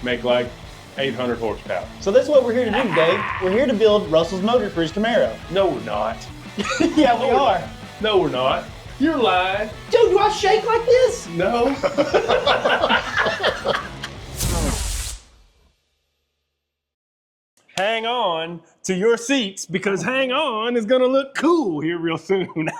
make like 800 horsepower. So that's what we're here to do today. We're here to build Russell's motor for his Camaro. No, we're not. Yeah, we are. No, we're not. You're lying. Dude, do I shake like this? No. Hang on to your seats because hang on is gonna look cool here real soon.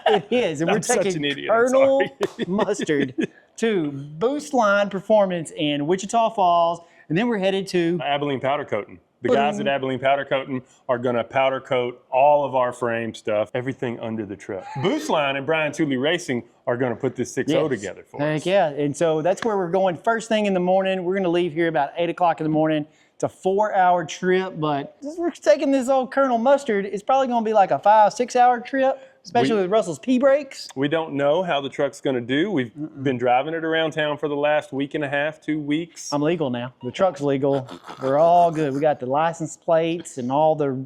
It is, and we're I'm such an taking idiot, Colonel I'm sorry. Mustard to Boostline Performance in Wichita Falls, and then we're headed to Abilene Powder Coating. The guys at Abilene Powder Coating are gonna powder coat all of our frame stuff, everything under the truck. Boostline and Brian Tooley Racing are gonna put this 6.0 together for us. Heck yeah, and so that's where we're going first thing in the morning. We're gonna leave here about 8 o'clock in the morning. It's a 4-hour trip, but we're taking this old Colonel Mustard. It's probably gonna be like a 5-6 hour trip, especially with Russell's P-brakes. We don't know how the truck's gonna do. We've been driving it around town for the last week and a half, 2 weeks. I'm legal now. The truck's legal. We're all good. We got the license plates and all the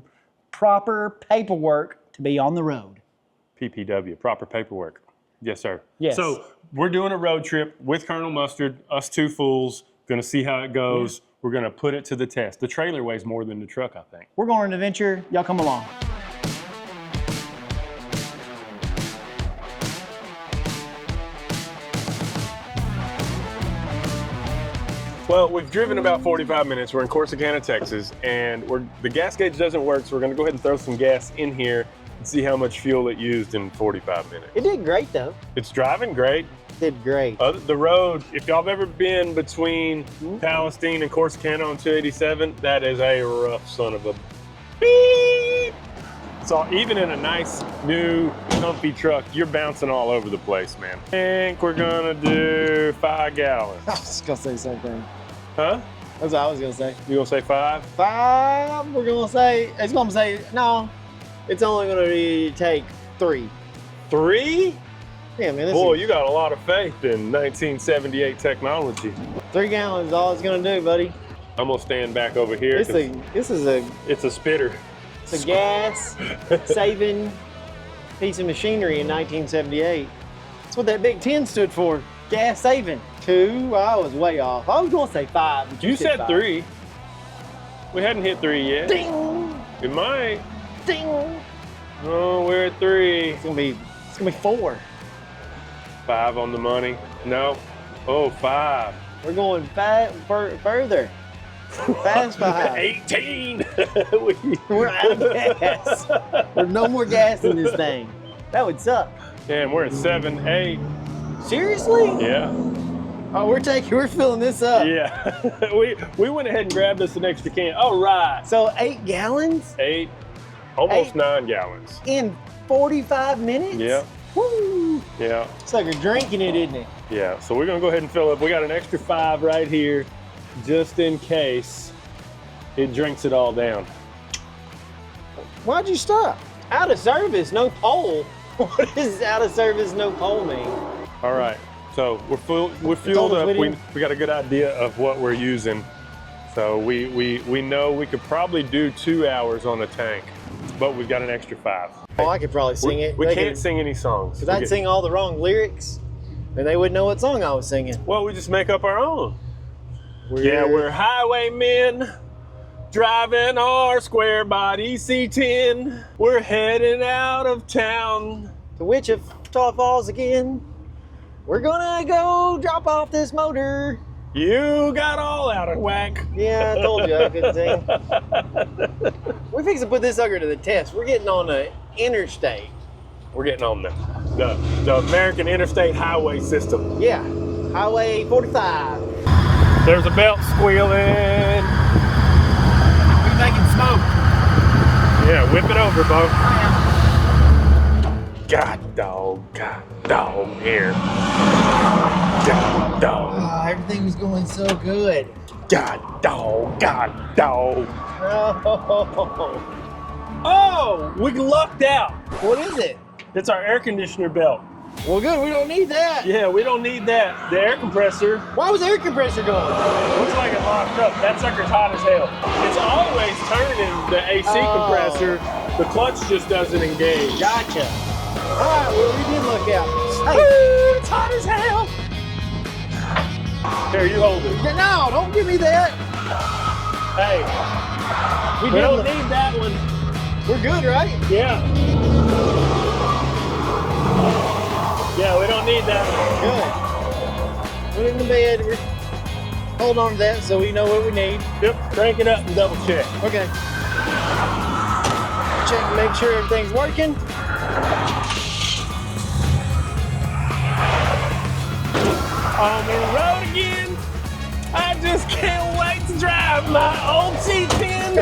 proper paperwork to be on the road. PPW, proper paperwork. Yes, sir. Yes. So we're doing a road trip with Colonel Mustard, us two fools, gonna see how it goes. We're gonna put it to the test. The trailer weighs more than the truck, I think. We're going on an adventure. Y'all come along. Well, we've driven about 45 minutes. We're in Corsicana, Texas, and the gas gauge doesn't work, so we're gonna go ahead and throw some gas in here and see how much fuel it used in 45 minutes. It did great though. It's driving great. Did great. The road, if y'all have ever been between Palestine and Corsicana on 287, that is a rough son of a beep. So even in a nice, new, comfy truck, you're bouncing all over the place, man. I think we're gonna do 5 gallons. I was just gonna say the same thing. Huh? That's what I was gonna say. You gonna say 5? 5, we're gonna say, it's gonna say, no, it's only gonna take 3. 3? Yeah, man, Boy, you got a lot of faith in 1978 technology. 3 gallons is all it's gonna do, buddy. I'm gonna stand back over here. It's It's a spitter. a gas saving piece of machinery in 1978. That's what that big 10 stood for. Gas saving. 2, I was way off. I was gonna say 5. But You said 5. 3. We hadn't hit 3 yet. Ding! It might. Ding! Oh, we're at 3. It's gonna be 4. 5 on the money. No. Oh, 5. We're going further. Fast 5. 18. We're out of gas. There's no more gas in this thing. That would suck. Damn, we're at 7, 8. Seriously? Yeah. Oh, we're filling this up. Yeah. we went ahead and grabbed us an extra can. All right. So 8 gallons 8, almost 9 gallons. in 45 minutes? Yeah. Woo! Yeah. It's like you're drinking it, isn't it? Yeah. So we're gonna go ahead and fill up. We got an extra 5 right here, just in case it drinks it all down. Why'd you stop? Out of service, no pole. What does out of service, no pole mean? All right. So we're fueled up. We got a good idea of what we're using. So we know we could probably do 2 hours on a tank, but we've got an extra 5. Oh, I could probably sing it. We can't sing any songs. Because I'd sing all the wrong lyrics, and they wouldn't know what song I was singing. Well, we just make up our own. We're highwaymen, driving our square body C10. We're heading out of town to Wichita Falls again. We're gonna go drop off this motor. You got all out of whack. Yeah, I told you I couldn't sing. We're fixing to put this sucker to the test. We're getting on the interstate. We're getting on the American Interstate Highway System. Yeah, Highway 45. There's a belt squealing. We're making smoke. Yeah, whip it over, Bo. God dog here. God dog. Oh, everything was going so good. God dog. Oh, we lucked out. What is it? It's our air conditioner belt. Well, good, we don't need that. Yeah, we don't need that. The air compressor. Why was the air compressor going? Looks like it locked up. That sucker's hot as hell. It's always turning the AC compressor. The clutch just doesn't engage. Gotcha. All right, well, we did look out. Hey. It's hot as hell. Here, you hold it. No, don't give me that. Hey, we don't need that one. We're good, right? Yeah. Yeah, we don't need that one. Good. Put it in the bed. Hold on to that so we know what we need. Yep, crank it up and double check. Okay. Check and make sure everything's working. On the road again. I just can't wait to drive my old C10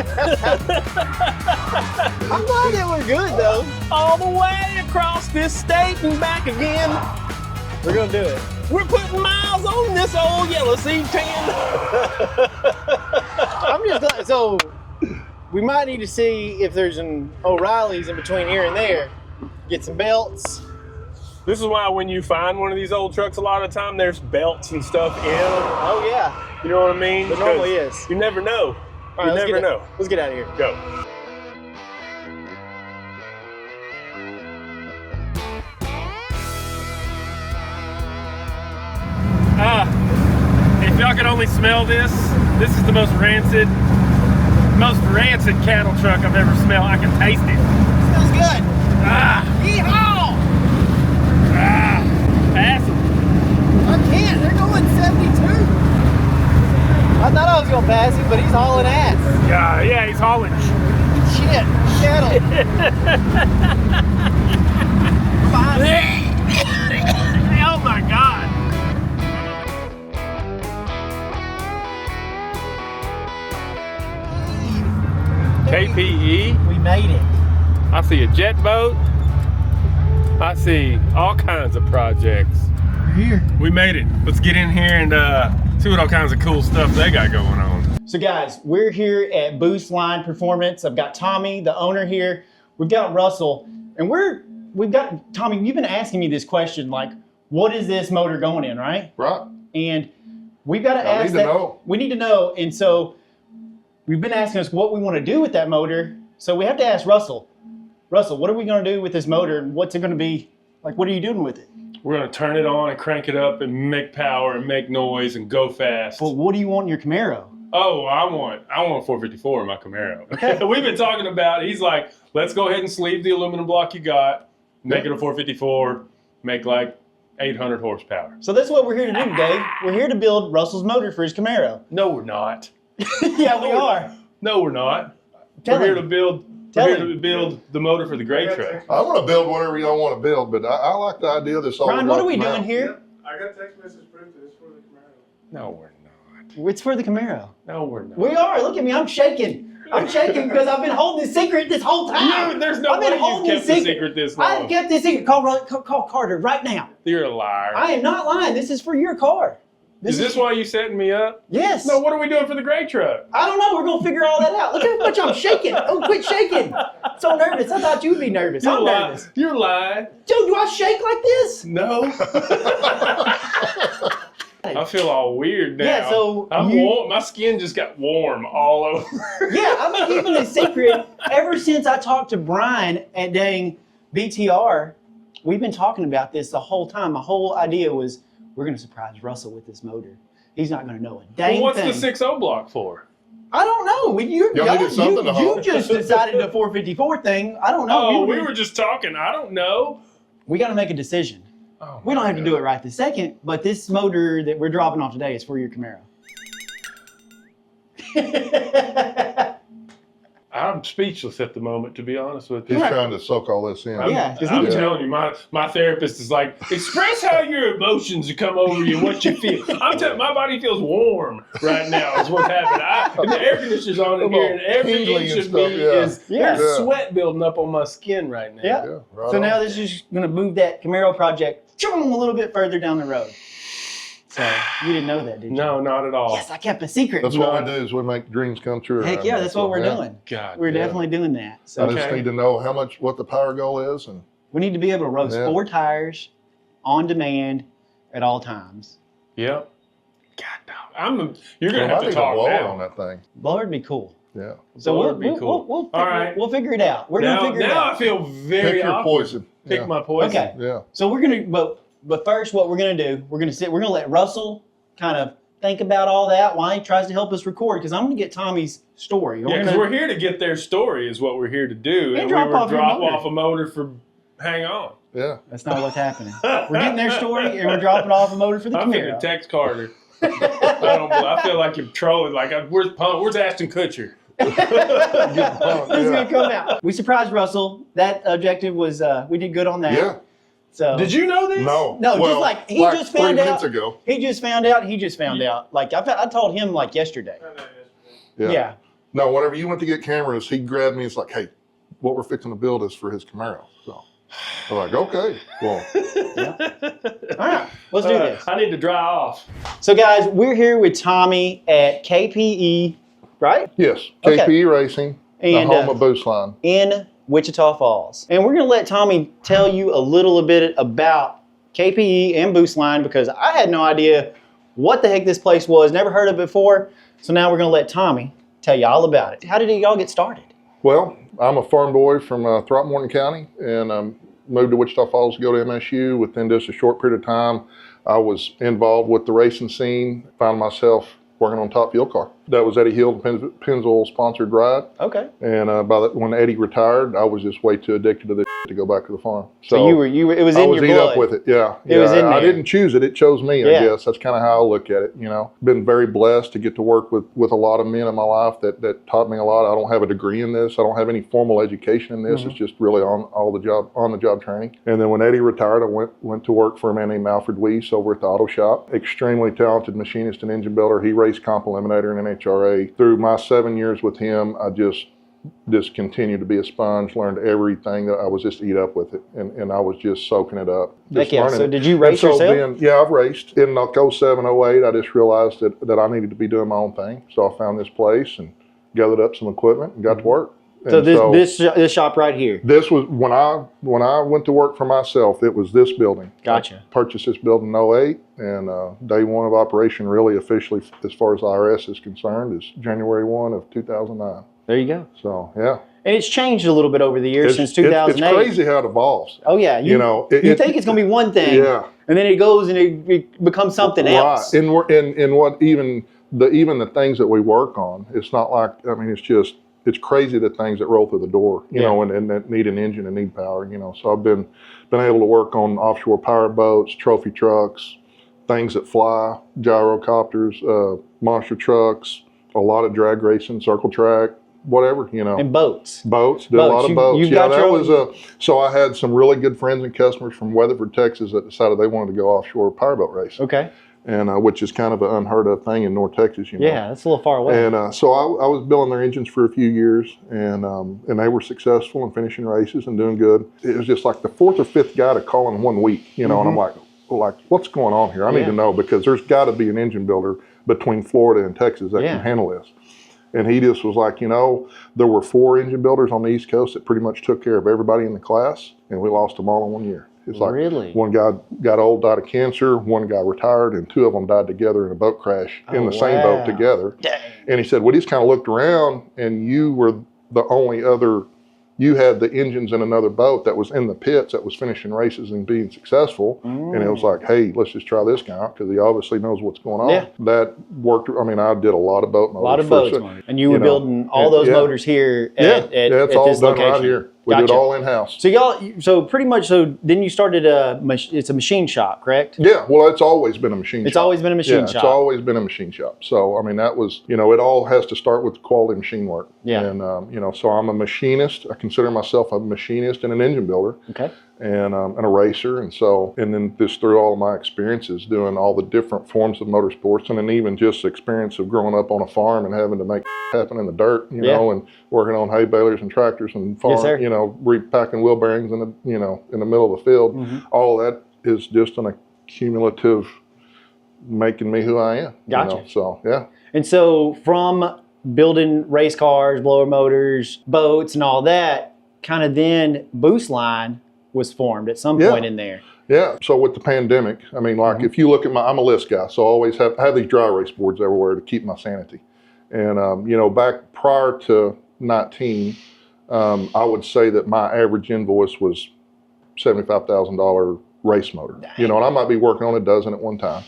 I'm glad that we're good though. all the way across this state and back again. We're gonna do it. We're putting miles on this old yellow C10. I'm just glad. So we might need to see if there's an O'Reilly's in between here and there. Get some belts. This is why when you find one of these old trucks, a lot of the time there's belts and stuff in them. Oh yeah. You know what I mean? There normally is. You never know. All right, You never know. Let's get out of here. Go. If y'all could only smell this, this is the most rancid cattle truck I've ever smelled. I can taste it. Smells good. Yeehaw! Pass them. I can't. They're going 72. I thought I was gonna pass him, but he's hauling ass. Yeah, he's hauling. Shit. Cattle. Oh my God. KPE. We made it. I see a jet boat. I see all kinds of projects. We're here. We made it. Let's get in here and see what all kinds of cool stuff they got going on. So guys, we're here at Boostline Performance. I've got Tommy, the owner here. We've got Russell, and we've got Tommy. You've been asking me this question, like, what is this motor going in, right? Right. And we've got to ask that. Know. We need to know, and so we've been asking us what we want to do with that motor. So we have to ask Russell. Russell, what are we going to do with this motor, and what's it going to be like? What are you doing with it? We're gonna turn it on and crank it up and make power and make noise and go fast. Well, what do you want in your Camaro? Oh, I want a 454 in my Camaro. Okay. We've been talking about, he's like, let's go ahead and sleeve the aluminum block you got, make it a 454, make like 800 horsepower. So that's what we're here to do today. We're here to build Russell's motor for his Camaro. No, we're not. Yeah, we are. No, we're not. Tell We're here him. to build. Tell We're here him. to build the motor for the gray truck. I want to build whatever y'all want to build, but I like the idea of this all. Ryan, what are we doing here? I got a text message proof that it's for the Camaro. No, we're not. It's for the Camaro. No, we're not. We are. Look at me. I'm shaking. I'm shaking because I've been holding this secret this whole time. No, there's no I've been way you've holding kept this the secret this long. I've kept this secret. Call Carter right now. You're a liar. I am not lying. This is for your car. Is this why you setting me up? Yes. No, what are we doing for the gray truck? I don't know. We're going to figure all that out. Look how much I'm shaking. Oh, quit shaking. So nervous. I thought you'd be nervous. You're I'm lying. nervous. You're lying. Dude, do I shake like this? No. I feel all weird now. Yeah, so I'm warm. My skin just got warm all over. Yeah, I've been keeping a secret ever since I talked to Brian at dang BTR. We've been talking about this the whole time. My whole idea was we're going to surprise Russell with this motor. He's not going to know a dang Well, what's thing. the 6.0 block for? I don't know. You needed something to hold. just decided the 454 thing. I don't know. Oh, we were just talking. I don't know. We got to make a decision. Oh, We don't have to do it right this second, but this motor that we're dropping off today is for your Camaro. I'm speechless at the moment, to be honest with you. He's trying to soak all this in. Yeah, 'cause I'm he- telling you, my therapist is like, express how your emotions come over you, what you feel. I'm telling my body feels warm right now is what's happening. And the air conditioner's on in here, and every Tingling inch and of stuff, me yeah. is Yeah. there's sweat building up on my skin right now. Yeah. Yeah, right So on. now this is just going to move that Camaro project a little bit further down the road. So you didn't know that, did you? No, not at all. Yes, I kept a secret. That's what we do is we make dreams come true. Heck around yeah, here. that's what we're Yeah. doing. God, We're yeah. definitely doing that. So I just Okay. need to know what the power goal is, and we need to be able to roast Yeah. 4 tires on demand at all times. Yep. God, you're well, gonna I have need to a talk blower now. on that thing. Blower would be cool. Yeah. So Blower we'll, would be we'll, cool. we'll, All right. we'll figure it out. We're going to figure it Now I out. feel very Pick your awkward. poison. Pick Yeah. my poison. Okay. Yeah. So we're going to, but first what we're going to do, we're going to let Russell kind of think about all that while he tries to help us record, because I'm going to get Tommy's story. Yeah, because we're here to get their story is what we're here to do. And drop off your motor. Off a motor for hang on. Yeah. That's not what's happening. We're getting their story and we're dropping off a motor for the I'm Camaro. finna text Carter. I feel like you're trolling. Like, where's Ashton Kutcher? He's gonna come out. We surprised Russell. That objective was we did good on that. Yeah. So Did you know this? No. No, well, just like he just found 3 out. minutes ago. He just found out. He just found out. Like I told him like yesterday. Yeah. No, whenever you went to get cameras, he grabbed me. It's like, hey, what we're fixing to build is for his Camaro. So I'm like, okay, well, All right, let's do this. I need to dry off. So guys, we're here with Tommy at KPE, right? yes, Okay. KPE Racing, And, the home of Boostline. In Wichita Falls. And we're going to let Tommy tell you a little bit about KPE and Boostline, because I had no idea what the heck this place was, never heard of it before. So now we're going to let Tommy tell you all about it. How did y'all get started? Well, I'm a farm boy from Throckmorton County, and moved to Wichita Falls to go to MSU. Within just a short period of time, I was involved with the racing scene, found myself working on top fuel car. That was Eddie Hill, Pennzoil sponsored ride. Okay. And when Eddie retired, I was just way too addicted to this to go back to the farm. So you were it was in your blood. I was eat up with it, yeah. It was in there. I didn't choose it, it chose me, Yeah. I guess. That's kind of how I look at it, you know. Been very blessed to get to work with a lot of men in my life that taught me a lot. I don't have a degree in this. I don't have any formal education in this. It's just really on the job training. And then when Eddie retired, I went to work for a man named Alfred Weiss over at the auto shop. Extremely talented machinist and engine builder. He raced comp eliminator and NHRA. Through my 7 years with him, I just continued to be a sponge, learned everything that I was just eat up with it. And I was just soaking it up. Heck yeah. So it. did you race yourself? Then, yeah, I've raced. In like 07, 08, I just realized that I needed to be doing my own thing. So I found this place and gathered up some equipment and got to work. So this shop right here. This was when I went to work for myself. It was this building. Gotcha. I purchased this building in 08, and day one of operation, really officially, as far as the IRS is concerned, is January 1 of 2009. There you go. So yeah. And it's changed a little bit over the years since 2008. It's crazy how it evolves. Oh yeah. You think it's going to be one thing. Yeah. And then it goes and it becomes something else. Right. And what even the things that we work on, it's not like, I mean, it's crazy the things that roll through the door, you know, and that need an engine and need power, you know. So I've been able to work on offshore power boats, trophy trucks, things that fly, gyrocopters, monster trucks, a lot of drag racing, circle track, whatever, you know. And boats. Boats, did a lot of boats. Yeah, that was so I had some really good friends and customers from Weatherford, Texas that decided they wanted to go offshore powerboat racing. Okay. And which is kind of an unheard of thing in North Texas, you know. Yeah, that's a little far away. And so I was building their engines for a few years, and they were successful and finishing races and doing good. It was just like the fourth or fifth guy to call in 1 week, you know. And I'm like, what's going on here? I need to know, because there's got to be an engine builder between Florida and Texas that can handle this. And he just was like, you know, there were 4 engine builders on the East Coast that pretty much took care of everybody in the class, and we lost them all in 1 year. It's like one guy got old, died of cancer, one guy retired, and 2 of them died together in a boat crash in the same boat together. Dang. And he said, we just kind of looked around, and you were the only other, you had the engines in another boat that was in the pits that was finishing races and being successful. And it was like, hey, let's just try this guy out, because he obviously knows what's going on. Yeah. That worked. I mean, I did a lot of boat motors. A lot of boats. And you were building all those motors here at it's all this done location. right here. We Gotcha. did all in-house. So pretty much, then you started it's a machine shop, correct? Yeah, well, it's always been a machine shop. It's always been a machine shop. It's always been a machine shop. So, I mean, that was, you know, it all has to start with quality machine work. Yeah. And, you know, so I'm a machinist. I consider myself a machinist and an engine builder. Okay. And a racer. And so, and then just through all of my experiences doing all the different forms of motorsports, and then even just the experience of growing up on a farm and having to make happen in the dirt, you know, and working on hay balers and tractors and farm, you know, repacking wheel bearings in the, you know, in the middle of the field. All of that is just an accumulative making me who I am. Gotcha. You know? So, yeah. And so from building race cars, blower motors, boats and all that, kind of then Boostline was formed at some point in there. Yeah. So with the pandemic, I mean, like if you look at I'm a list guy, so I always have these dry race boards everywhere to keep my sanity. And, you know, back prior to 19, I would say that my average invoice was $75,000 race motor. Dang. You know, and I might be working on a dozen at one time.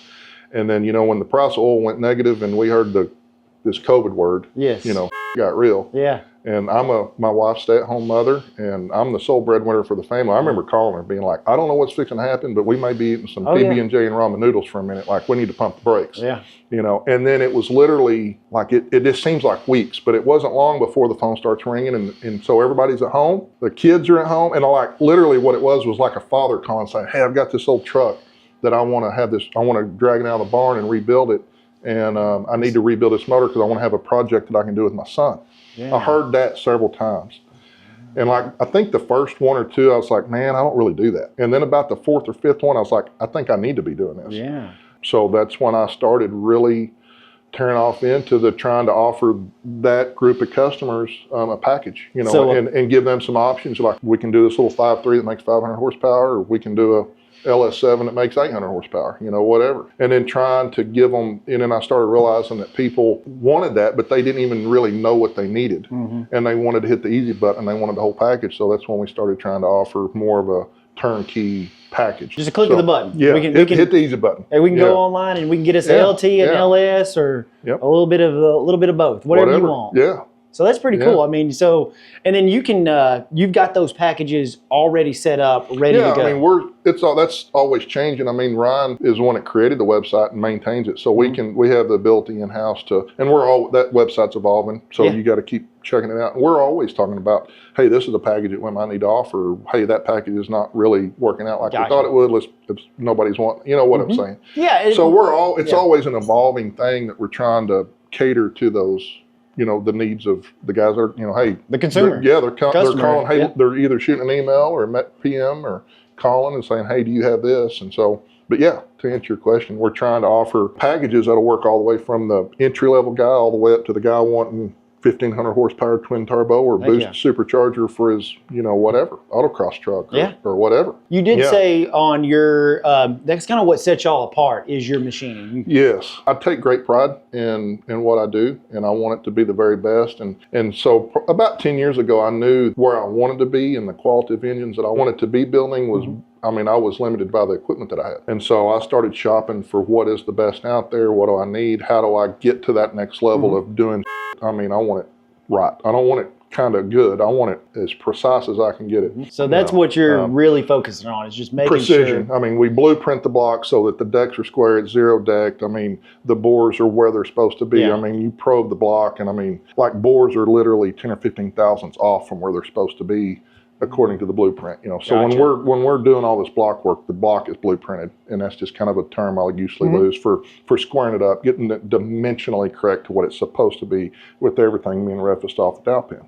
And then, you know, when the price of oil went negative and we heard this COVID word, Yes. you know, got real. Yeah. And my wife's stay-at-home mother, and I'm the sole breadwinner for the family. I remember calling her being like, I don't know what's fixing to happen, but we may be eating some PB&J and ramen noodles for a minute. Like, we need to pump the brakes. Yeah. You know, and then it was literally like, it just seems like weeks, but it wasn't long before the phone starts ringing. And so everybody's at home, the kids are at home. And like, literally what it was like a father calling saying, hey, I've got this old truck that I want to drag it out of the barn and rebuild it. And I need to rebuild this motor because I want to have a project that I can do with my son. Yeah. I heard that several times. And like, I think the first one or two, I was like, man, I don't really do that. And then about the fourth or fifth one, I was like, I think I need to be doing this. Yeah. So that's when I started really tearing off into trying to offer that group of customers a package, you know, so, and give them some options. Like, we can do this little 5.3 that makes 500 horsepower, or we can do a LS7 that makes 800 horsepower, you know, whatever. And then trying to give them, and then I started realizing that people wanted that, but they didn't even really know what they needed. Mm-hmm. And they wanted to hit the easy button, and they wanted the whole package. So that's when we started trying to offer more of a turnkey package. Just a click of the button. Yeah, we can hit the easy button. And we can go online and we can get us an LT and LS or a little bit of both, whatever you want. Yeah. So that's pretty cool. I mean, so, and then you can, you've got those packages already set up, ready to go. I mean, that's always changing. I mean, Ryan is the one that created the website and maintains it. So we have the ability in-house and that website's evolving. So you got to keep checking it out. And we're always talking about, hey, this is a package that we might need to offer. Hey, that package is not really working out like we thought it would. If nobody's wanting, you know what I'm saying? Yeah. So it's always an evolving thing that we're trying to cater to those, you know, the needs of the guys that are, you know, hey, the consumer. They're calling, hey, they're either shooting an email or PM or calling and saying, hey, do you have this? And so, but yeah, to answer your question, we're trying to offer packages that'll work all the way from the entry-level guy all the way up to the guy wanting 1,500 horsepower twin turbo or boost supercharger for his, you know, whatever, autocross truck or whatever. You did say on your, that's kind of what sets y'all apart is your machining. Yes, I take great pride in what I do, and I want it to be the very best. And so about 10 years ago, I knew where I wanted to be, and the quality of engines that I wanted to be building was, I mean, I was limited by the equipment that I had. And so I started shopping for what is the best out there, what do I need, how do I get to that next level of doing. I mean, I want it right. I don't want it kind of good. I want it as precise as I can get it. So that's what you're really focusing on, is just making precision. I mean, we blueprint the block so that the decks are square, it's zero decked. I mean, the bores are where they're supposed to be. I mean, you probe the block, and I mean, like, bores are literally 10 or 15 thousandths off from where they're supposed to be according to the blueprint, you know. So when we're doing all this block work, the block is blueprinted, and that's just kind of a term I'll usually lose for squaring it up, getting it dimensionally correct to what it's supposed to be, with everything being refaced off the dowel pin.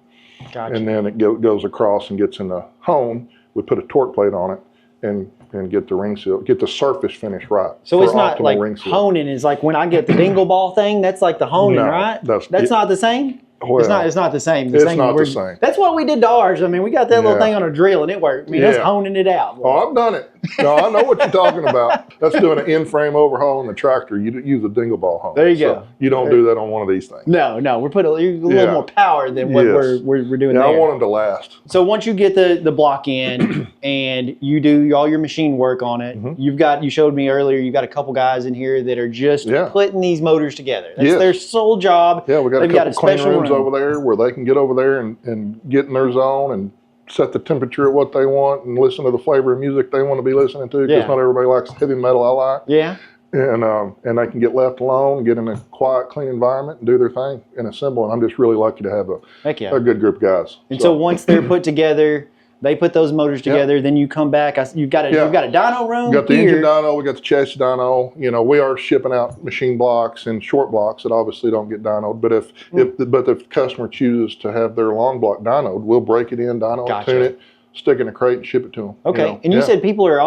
And then it goes across and gets in the hone. We put a torque plate on it and get the ring seal, get the surface finish right. So it's not like honing is like when I get the dingle ball thing, that's like the honing, right? That's not the same? Well, it's not the same. It's not the same. That's what we did to ours. I mean, we got that little thing on a drill and it worked. I mean, that's honing it out. Oh, I've done it. No, I know what you're talking about. That's doing an in-frame overhaul in the tractor. You use a dingle ball hone. There you go. You don't do that on one of these things. No, we're putting a little more power than what we're doing there. I want them to last. So once you get the block in and you do all your machine work on it, you showed me earlier, you've got a couple guys in here that are just putting these motors together. That's their sole job. Yeah, we got a couple clean rooms over there where they can get over there and get in their zone and set the temperature at what they want and listen to the flavor of music they want to be listening to, because not everybody likes heavy metal I like. Yeah. And they can get left alone, get in a quiet, clean environment and do their thing and assemble. And I'm just really lucky to have a good group of guys. And so once they're put together, they put those motors together, then you come back. You've got a dyno room. We got the engine dyno, we got the chassis dyno. You know, we are shipping out machine blocks and short blocks that obviously don't get dynoed. But if the customer chooses to have their long block dynoed, we'll break it in, dyno, tune it, stick it in a crate, and ship it to them. Okay. You know? And you said people are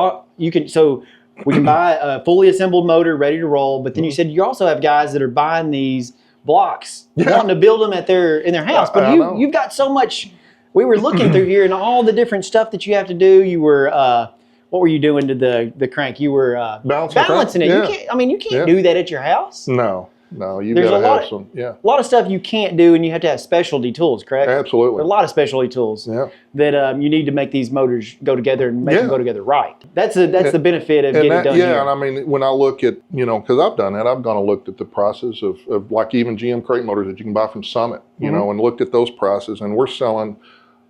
so we can buy a fully assembled motor ready to roll, but then you said you also have guys that are buying these blocks, wanting to build them in their house. But you've got so much. We were looking through here and all the different stuff that you have to do. You were, what were you doing to the crank? You were balancing it. Yeah. You can't do that at your house. No. No, you There's got a to lot have some. Yeah, a lot of stuff you can't do, and you have to have specialty tools, correct? absolutely. There are a lot of specialty tools that you need to make these motors go together and make them go together right. That's the benefit of getting it done here. And I mean, when I look at, because I've done that, I've gone and looked at the prices of like even GM crate motors that you can buy from Summit, you know, and looked at those prices, and we're selling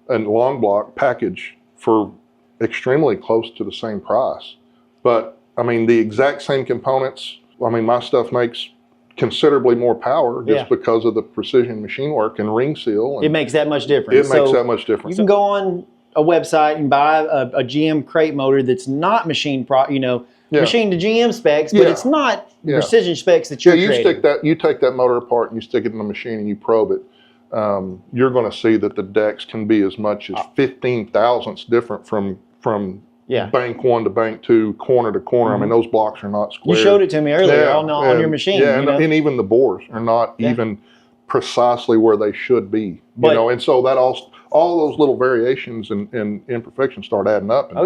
a long block package for extremely close to the same price. But I mean, the exact same components. I mean, my stuff makes considerably more power just because of the precision machine work and ring seal. And it makes that much difference. It makes that much difference. You can go on a website and buy a GM crate motor that's not machine to GM specs, but it's not precision specs that you're creating. You take that motor apart and you stick it in the machine and you probe it. You're going to see that the decks can be as much as 15 thousandths different from bank 1 to bank 2, corner to corner. I mean, those blocks are not square. You showed it to me earlier on your machine. Yeah, and even the bores are not even precisely where they should be. And so that all those little variations and imperfections start adding up. And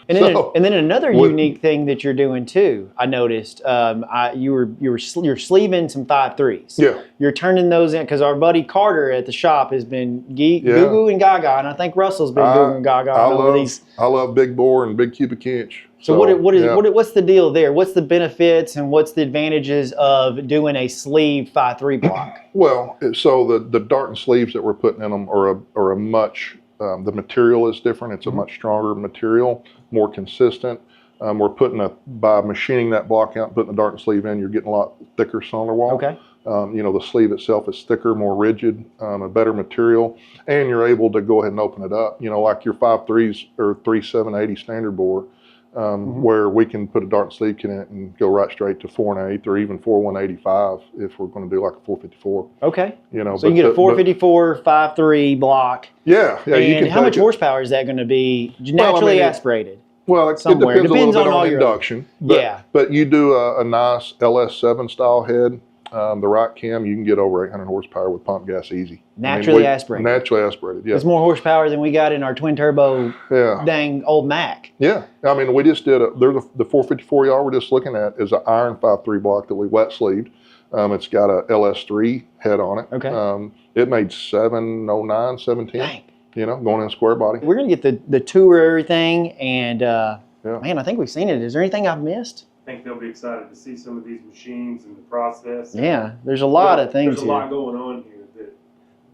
And then another unique thing that you're doing too, I noticed, you're sleeving some 5.3s. Yeah. You're turning those in, because our buddy Carter at the shop has been goo-goo and gaga, and I think Russell's been goo-goo and gaga over these. I love big bore and big cubic inch. So what's the deal there? What's the benefits and what's the advantages of doing a sleeve 5.3 block? Well, so the Darton sleeves that we're putting in them are a much, the material is different. It's a much stronger material, more consistent. We're by machining that block out and putting the Darton sleeve in, you're getting a lot thicker cylinder wall. Okay. The sleeve itself is thicker, more rigid, a better material, and you're able to go ahead and open it up. Like your 5.3s or 3.780 standard bore. Where we can put a Darton sleeve kit in it and go right straight to 4 1/8 or even 4 1/85 if we're going to do like a 454. Okay. So you get a 454 5.3 block. Yeah. And how much horsepower is that going to be naturally aspirated? Well, it depends a little bit on induction. But you do a nice LS7 style head. The right cam, you can get over 800 horsepower with pump gas easy. Naturally aspirated. Naturally aspirated, yeah. It's more horsepower than we got in our twin turbo dang old Mac. Yeah. I mean, we just did the 454 y'all we're just looking at is an iron 5.3 block that we wet sleeved. It's got a LS3 head on it. Okay. It made 709, 710. Dang. Going in square body. We're going to get the tour of everything, and man, I think we've seen it. Is there anything I've missed? I think they'll be excited to see some of these machines and the process. Yeah, there's a lot of things here. There's a lot going on here.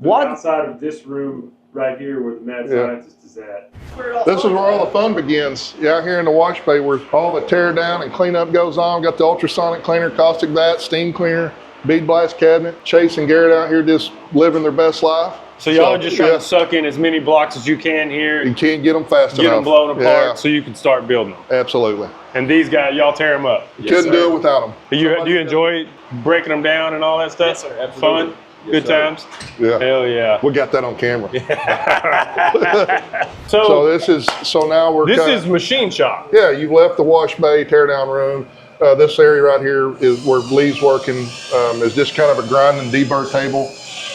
Outside of this room right here where the mad scientist is at. This is where all the fun begins. Out here in the wash bay where all the tear down and cleanup goes on. Got the ultrasonic cleaner, caustic vat, steam cleaner, bead blast cabinet. Chase and Garrett out here just living their best life. So y'all are just trying to suck in as many blocks as you can here. You can't get them fast enough. Get them blown apart so you can start building them. Absolutely. And these guys, y'all tear them up. Couldn't do it without them. Do you enjoy breaking them down and all that stuff? Yes, sir. Absolutely. Fun? Good times? Yeah. Hell yeah. We got that on camera. So now we're This is machine shop. Yeah, you've left the wash bay, tear down room. This area right here is where Lee's working, is just kind of a grind and deburr table.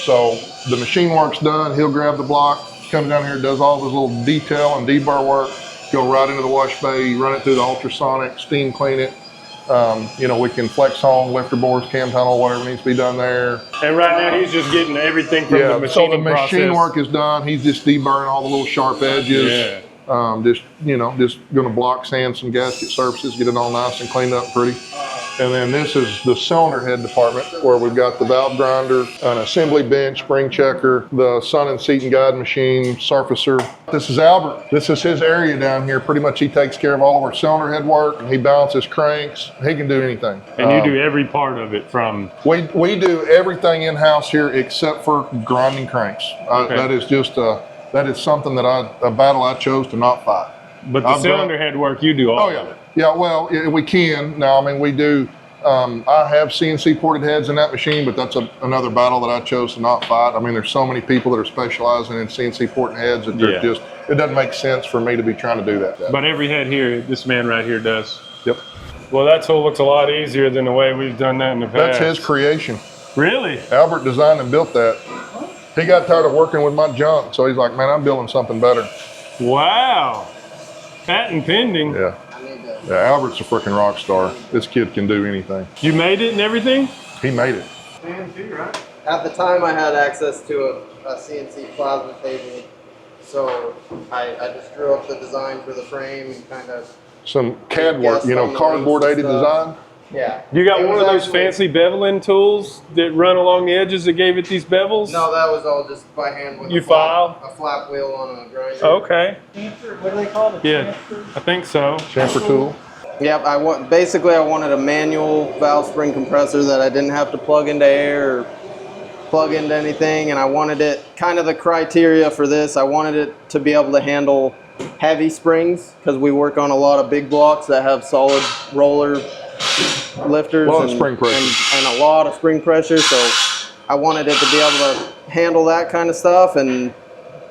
So the machine work's done, he'll grab the block, comes down here, does all his little detail and deburr work, go right into the wash bay, run it through the ultrasonic, steam clean it. We can flex on lifter bores, cam tunnel, whatever needs to be done there. And right now he's just getting everything from the so the machining machine work is done. He's just deburring all the little sharp edges. Yeah. Just going to block sand some gasket surfaces, get it all nice and cleaned up pretty. And then this is the cylinder head department where we've got the valve grinder, an assembly bench, spring checker, the sun and seat and guide machine, surfacer. This is Albert. This is his area down here. Pretty much he takes care of all of our cylinder head work. He balances cranks. He can do anything. And you do every part of it from... We do everything in-house here except for grinding cranks. That is just that is something that a battle I chose to not fight. But the cylinder head work, you do all of it. Yeah, well, we can. Now, I mean, we do. I have CNC ported heads in that machine, but that's another battle that I chose to not fight. I mean, there's so many people that are specializing in CNC porting heads that they're just, it doesn't make sense for me to be trying to do that. But every head here, this man right here does. Yep. Well, that tool looks a lot easier than the way we've done that in the past. That's his creation. Really? Albert designed and built that. He got tired of working with my junk, so he's like, man, I'm building something better. Wow. Patent pending. Yeah. Yeah, Albert's a freaking rock star. This kid can do anything. You made it and everything? He made it. CNC, right? At the time, I had access to a CNC plasma table, so I just drew up the design for the frame and kind of. Some CAD work, Yes, you know, on the cardboard links and aided stuff. design. Yeah. You got It one was of those actually- fancy beveling tools that run along the edges that gave it these bevels? No, that was all just by hand with You a flap, file? a flap wheel on a grinder. Okay. What do they call it? Yeah, I think so. Chamfer tool. Yep. I wanted a manual valve spring compressor that I didn't have to plug into air or plug into anything, and I wanted it kind of the criteria for this. I wanted it to be able to handle heavy springs because we work on a lot of big blocks that have solid roller lifters A lot of and, spring pressure. and a lot of spring pressure. So I wanted it to be able to handle that kind of stuff and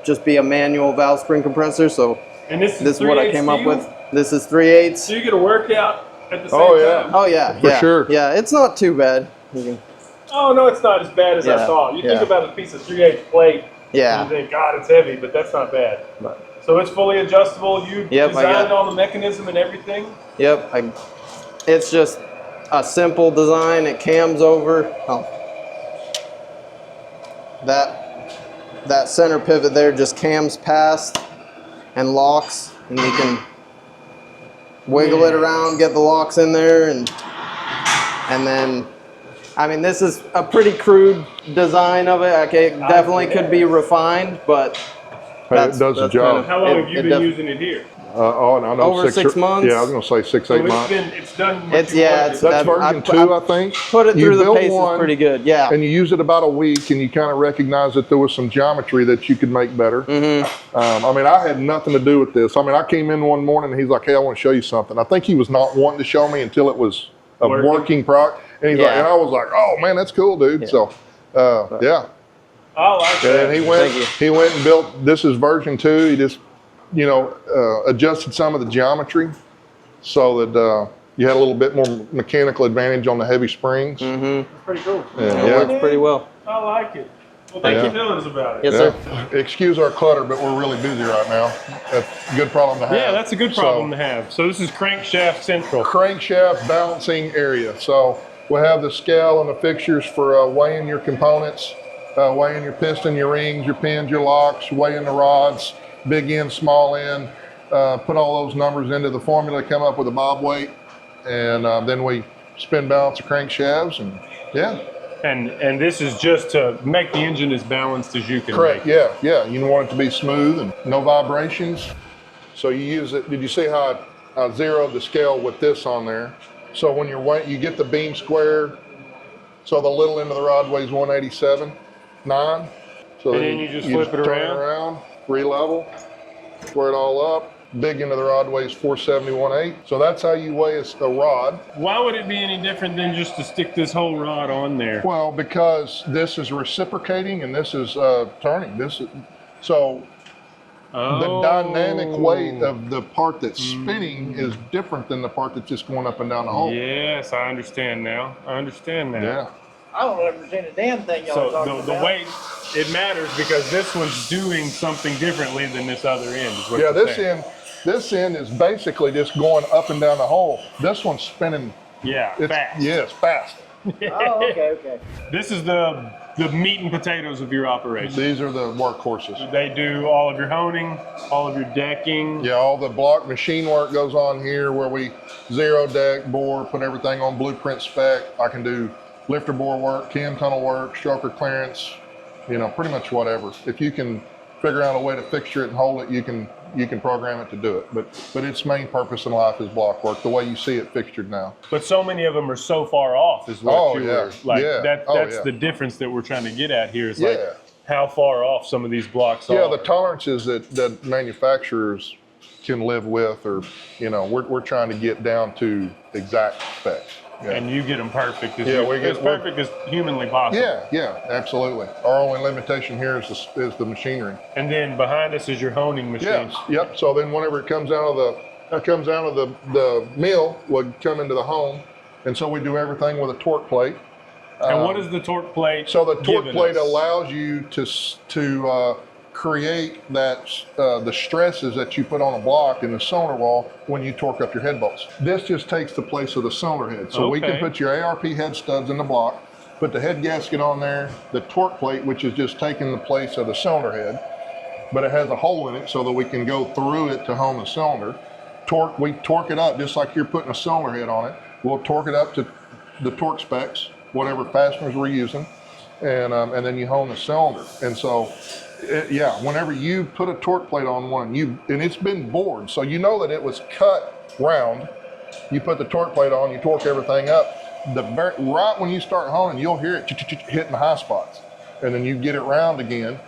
just be a manual valve spring compressor. So And this this is what I 3/8 came up steel? with. This is 3/8. So you get a workout at the same Oh, yeah. time? Oh yeah, For yeah, sure. Yeah, it's not too bad. You can- Oh, no, it's not as bad as I Yeah, thought. You think yeah. about a piece of 3/8 plate, Yeah. and you think, God, it's heavy, but that's not bad. So it's fully adjustable. You Yep, I designed got- all the mechanism and everything? Yep, it's just a simple design. It cams over. Oh. That center pivot there just cams past and locks, and you can wiggle it around, get the locks in there, and then, I mean, this is a pretty crude design of it. Okay, it definitely could be refined, but Hey, it does the job. How long have you been using it here? Oh, and I know Over 6 months. Yeah, I was going to say 6, 8 months. It's done what It's you yeah, wanted it's it to. That's I- version 2, I think. put it You through the built paces one, pretty good. Yeah. And you use it about a week, and you kind of recognize that there was some geometry that you could make better. I mean, I had nothing to do with this. I mean, I came in one morning, and he's like, "Hey, I want to show you something." I think he was not wanting to show me until it was a working product, and he's like, Yeah. and I was like, "Oh man, that's cool, dude." Yeah. So, yeah. I like that. And he went. Thank you. He went and built. This is version 2. He just, adjusted some of the geometry so that you had a little bit more mechanical advantage on the heavy springs. It's pretty cool. It Yeah. works pretty well. I like it. Well, thank Yeah. you for telling us about it. Yes, sir. Excuse our clutter, but we're really busy right now. That's a good problem to have. Yeah, that's a good problem to have. So this is crankshaft central. Crankshaft balancing area. So we'll have the scale and the fixtures for weighing your components, weighing your piston, your rings, your pins, your locks, weighing the rods, big end, small end. Put all those numbers into the formula, come up with a bob weight, and then we spin balance the crankshafts, and yeah. And this is just to make the engine as balanced as you can Correct. make it. Yeah. You want it to be smooth and no vibrations. So you use it. Did you see how I zeroed the scale with this on there? So when you're weighing, you get the beam square. So the little end of the rod weighs 187.9. So And then you just flip it turn around? re-level, square it all up. Big end of the rod weighs 471.8. So that's how you weigh a rod. Why would it be any different than just to stick this whole rod on there? Well, because this is reciprocating and this is turning. So the dynamic weight of the part that's spinning is different than the part that's just going up and down the hole. Yes, I understand now. Yeah. I don't understand a damn thing y'all So are talking the about. weight, it matters because this one's doing something differently than this other end. Is what Yeah, you're saying. this end is basically just going up and down the hole. This one's spinning. Yeah, fast. Yes, fast. Oh, okay. This is the meat and potatoes of your operation. These are the workhorses. They do all of your honing, all of your decking. Yeah, all the block machine work goes on here where we zero deck, bore, put everything on blueprint spec. I can do lifter bore work, cam tunnel work, stroker clearance, pretty much whatever. If you can figure out a way to fixture it and hold it, you can program it to do it. But its main purpose in life is block work, the way you see it fixtured now. But so many of them are so far off is what Oh, you yeah. were like. Yeah. That's Oh, yeah. the difference that we're trying to get at here is Yeah. like how far off some of these blocks are. Yeah, the tolerances that manufacturers can live with, or we're trying to get down to exact specs. Yeah. And you get them perfect. As Yeah, we get- as perfect as humanly possible. Yeah, absolutely. Our only limitation here is the machinery. And then behind us is your honing machines. Yep. So then whenever it comes out of the mill, would come into the home, and so we do everything with a torque plate. And what is the torque plate? So the torque giving plate us? allows you to create the stresses that you put on a block in the cylinder wall when you torque up your head bolts. This just takes the place of the cylinder head. So we can Okay. put your ARP head studs in the block, put the head gasket on there, the torque plate, which is just taking the place of the cylinder head, but it has a hole in it so that we can go through it to hone the cylinder. We torque it up just like you're putting a cylinder head on it. We'll torque it up to the torque specs, whatever fasteners we're using, and then you hone the cylinder. And so, yeah, whenever you put a torque plate on one, and it's been bored, so you know that it was cut round. You put the torque plate on, you torque everything up. Right when you start honing, you'll hear it hitting the high spots, and then you get it round again.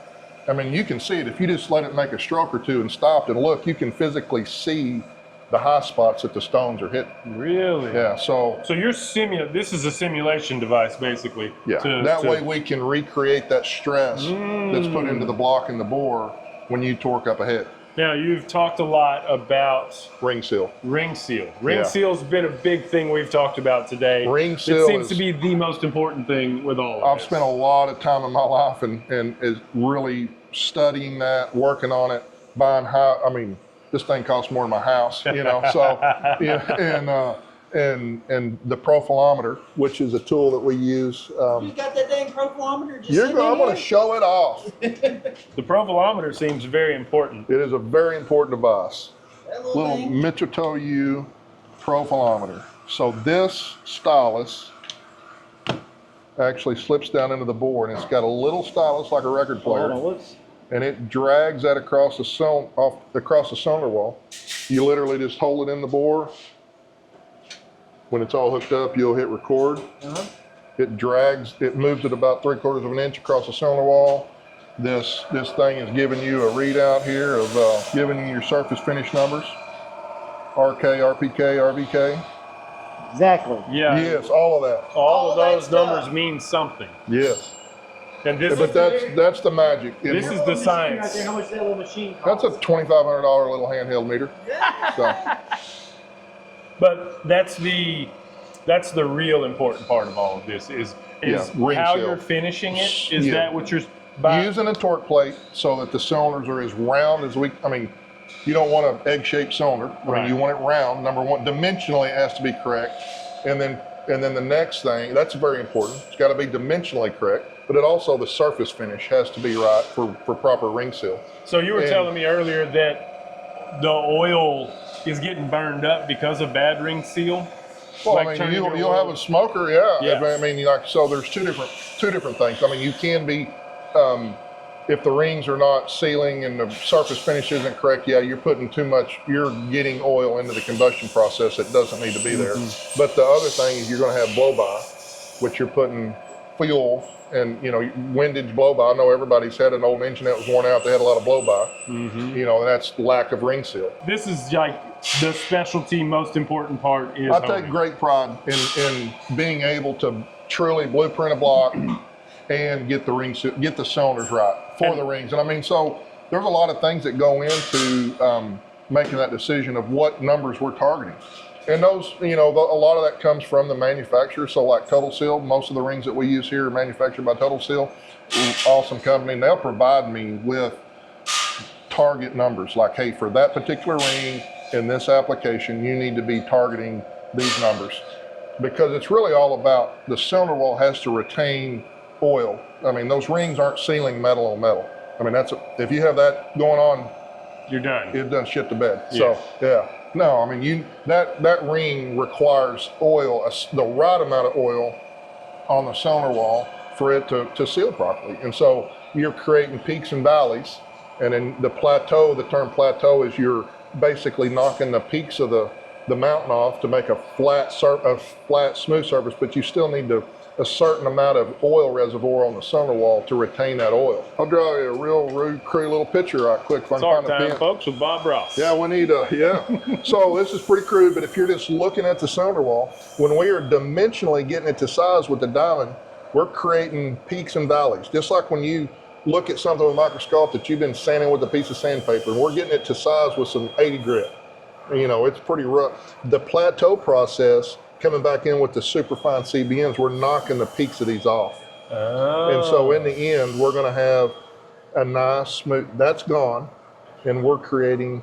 I mean, you can see it if you just let it make a stroke or two and stop and look. You can physically see the high spots that the stones are hitting. Really? Yeah. So you're this is a simulation device, basically. Yeah. That way we can recreate that stress that's put into the block and the bore when you torque up a head. Now, you've talked a lot about ring seal. Ring seal's been a big thing we've talked about today. Ring seal it seems to be the most important thing with all of I've this. spent a lot of time in my life and is really studying that, working on it, buying this thing costs more than my house, so yeah, and the profilometer, which is a tool that we use. You got that dang profilometer just I'm going to show it off. The profilometer seems very important. It is a very important device. That Little Mitsutoyu profilometer. So this stylus actually slips down into the bore, and it's got a little stylus like a record player, and it drags that across the cylinder wall. You literally just hold it in the bore. When it's all hooked up, you'll hit record. It drags, it moves it about 3/4 of an inch across the cylinder wall. This thing is giving you a readout here of giving you your surface finish numbers. RK, RPK, RVK. Exactly. Yeah. Yes, all of that. All of those numbers mean something. Yes. And this But that's the magic. This is the science. How much that little machine costs? That's a $2,500 little handheld meter. So. But that's the real important part of all of this is ring how seal. you're finishing it. Is Yeah. that what you're buying? Using a torque plate so that the cylinders are as round as you don't want an egg-shaped cylinder. Right. You want it round. Number one, dimensionally it has to be correct. And then the next thing, that's very important. It's got to be dimensionally correct, but the surface finish has to be right for proper ring seal. So you were telling me earlier that the oil is getting burned up because of bad ring seal? Well, you'll have a smoker, yeah. So there's two different things. You can be, if the rings are not sealing and the surface finish isn't correct, you're putting too much, you're getting oil into the combustion process that doesn't need to be there. But the other thing is you're going to have blow-by, which you're putting fuel and, windage blow-by. I know everybody's had an old engine that was worn out, they had a lot of blow-by, and that's lack of ring seal. This is like the specialty, most important part is I take great pride in being able to truly blueprint a block and get the ring seal, get the cylinders right for the rings. And so there's a lot of things that go into making that decision of what numbers we're targeting. And those, a lot of that comes from the manufacturer. So like Total Seal, most of the rings that we use here are manufactured by Total Seal. Awesome company. And they'll provide me with target numbers. Like, hey, for that particular ring in this application, you need to be targeting these numbers. Because it's really all about the cylinder wall has to retain oil. Those rings aren't sealing metal on metal. If you have that going on, you're done. It done shit to bed. Yeah. So, yeah. No, that ring requires oil, the right amount of oil on the cylinder wall for it to seal properly. And so you're creating peaks and valleys. And then the term plateau is you're basically knocking the peaks of the mountain off to make a flat, smooth surface, but you still need a certain amount of oil reservoir on the cylinder wall to retain that oil. I'll draw you a real rude, crude little picture right quick if I can find a pen. Folks, with Bob Ross. Yeah, we need So this is pretty crude, but if you're just looking at the cylinder wall, when we are dimensionally getting it to size with the diamond, we're creating peaks and valleys. Just like when you look at something with a microscope that you've been sanding with a piece of sandpaper, and we're getting it to size with some 80 grit. It's pretty rough. The plateau process, coming back in with the superfine CBMs, we're knocking the peaks of these off. Oh. And so in the end, we're going to have a nice smooth, that's gone, and we're creating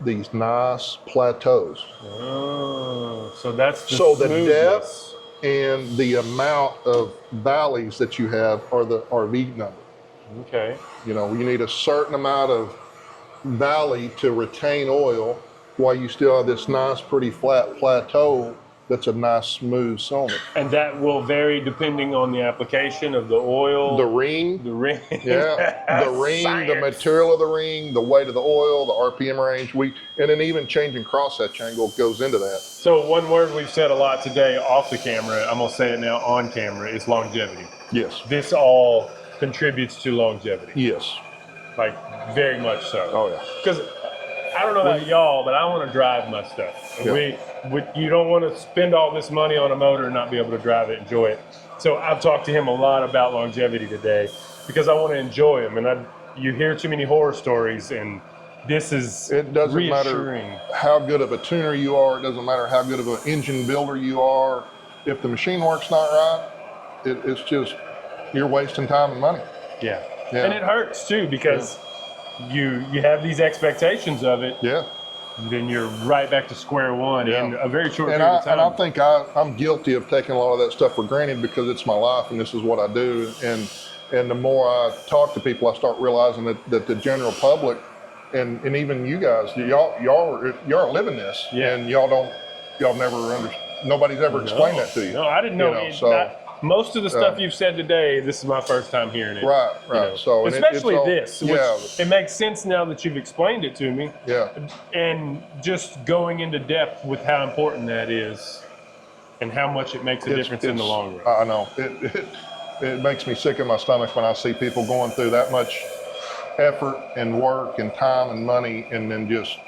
these nice plateaus. Oh, so that's the So the smoothness. depth and the amount of valleys that you have are the RV number. Okay. You know, you need a certain amount of valley to retain oil while you still have this nice, pretty flat plateau that's a nice, smooth cylinder. And that will vary depending on the application of the oil. The ring. The ring. Yeah, the ring, the material of the ring, the weight of the oil, the RPM range, and then even changing crosshatch angle goes into that. So one word we've said a lot today off the camera, I'm gonna say it now on camera, is longevity. Yes. This all contributes to longevity. Yes. Like very much so. Oh yeah. Because I don't know about y'all, but I want to drive my stuff. Yeah. You don't want to spend all this money on a motor and not be able to drive it, enjoy it. So I've talked to him a lot about longevity today because I want to enjoy them. And you hear too many horror stories, and this is It doesn't reassuring. matter how good of a tuner you are. It doesn't matter how good of an engine builder you are. If the machine work's not right, it's just you're wasting time and money. Yeah. Yeah. And it hurts too because you have these expectations of it. Yeah. Then you're right back to square one in a very short period of time. And I think I'm guilty of taking a lot of that stuff for granted because it's my life and this is what I do. And the more I talk to people, I start realizing that the general public and even you guys, y'all are living this. Yeah. And nobody's ever explained that to you. No, I didn't know. You know, most of the stuff you've said today, this is my first time hearing it. Right. You know. So especially it's all, this, which it makes sense now that you've explained it to me. Yeah. And just going into depth with how important that is, and how much it makes a difference in the long run. I know it makes me sick in my stomach when I see people going through that much effort and work and time and money, and then just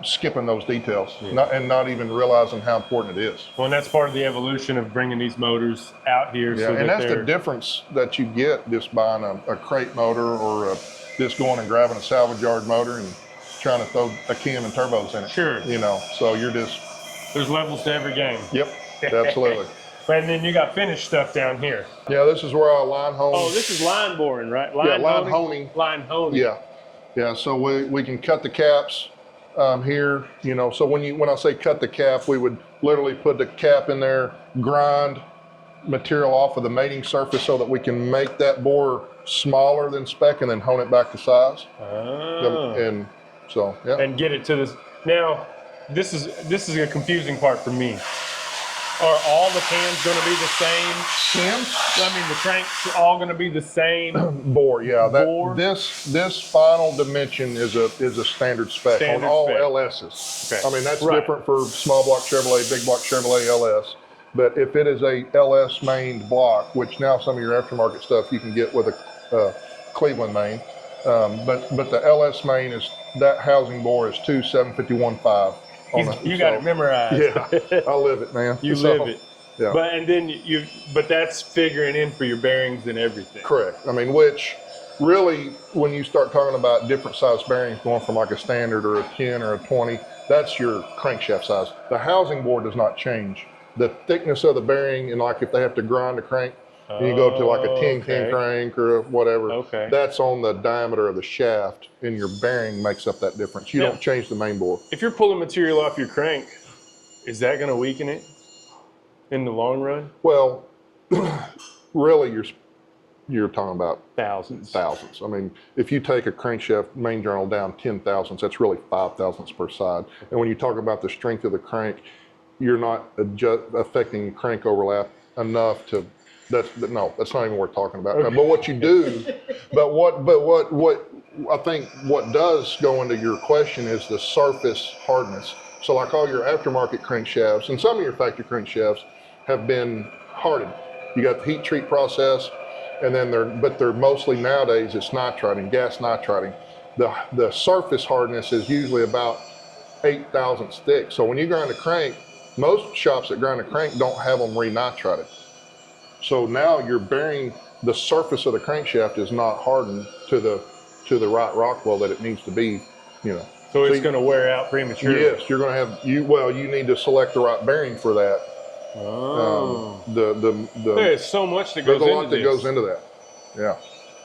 skipping those details, not even realizing how important it is. Well, and that's part of the evolution of bringing these motors out here. Yeah, so and that's the difference that you get just buying a crate motor or just going and grabbing a salvage yard motor and trying to throw a Kim and turbos in it. Sure. You know, so you're just... There's levels to every game. Yep, absolutely. And then you got finished stuff down here. Yeah, this is where I line hone. Oh, this is line boring, right? Line honing. Line honing. Yeah, so we can cut the caps here, you know, so when I say cut the cap, we would literally put the cap in there, grind material off of the mating surface so that we can make that bore smaller than spec and then hone it back to size. Oh. And so, yeah. And get it to this. Now, this is a confusing part for me. Are all the cams going to be the same? Cams? I mean, the cranks all going to be the same? Bore, yeah. Bore? This final dimension is a standard spec on all spec. LSs. Okay. I mean, that's different for small block Chevrolet, big block Chevrolet LS. But if it is a LS mained block, which now some of your aftermarket stuff you can get with a Cleveland main, but the LS main is, that housing bore is 2.751.5. You got it memorized. Yeah, I live it, man. You live it. Yeah. But that's figuring in for your bearings and everything. Correct. I mean, which really, when you start talking about different size bearings going from like a standard or a 10 or a 20, that's your crankshaft size. The housing board does not change. The thickness of the bearing, and like if they have to grind a crank, and you go to like a 10-10 crank or whatever, that's on the diameter of the shaft, and your bearing makes up that difference. You don't change the main bore. If you're pulling material off your crank, is that going to weaken it in the long run? Well, really, you're talking about thousands. I mean, if you take a crankshaft main journal down 10 thousandths, that's really 5 thousandths per side. And when you talk about the strength of the crank, you're not affecting crank overlap enough to. That's not even worth talking about. But what you do, but what I think what does go into your question is the surface hardness. So like all your aftermarket crankshafts and some of your factory crankshafts have been hardened. You got the heat treat process, and then they're mostly nowadays it's nitriding, gas nitriding. The surface hardness is usually about 8 thousandths thick. So when you grind a crank, most shops that grind a crank don't have them re-nitrided. So now you're bearing, the surface of the crankshaft is not hardened to the right Rockwell that it needs to be, you know. So it's going to wear out prematurely. Yes, you're going to have, you need to select the right bearing for that. Oh. There's so much that goes into this. There's a lot that goes into that, yeah.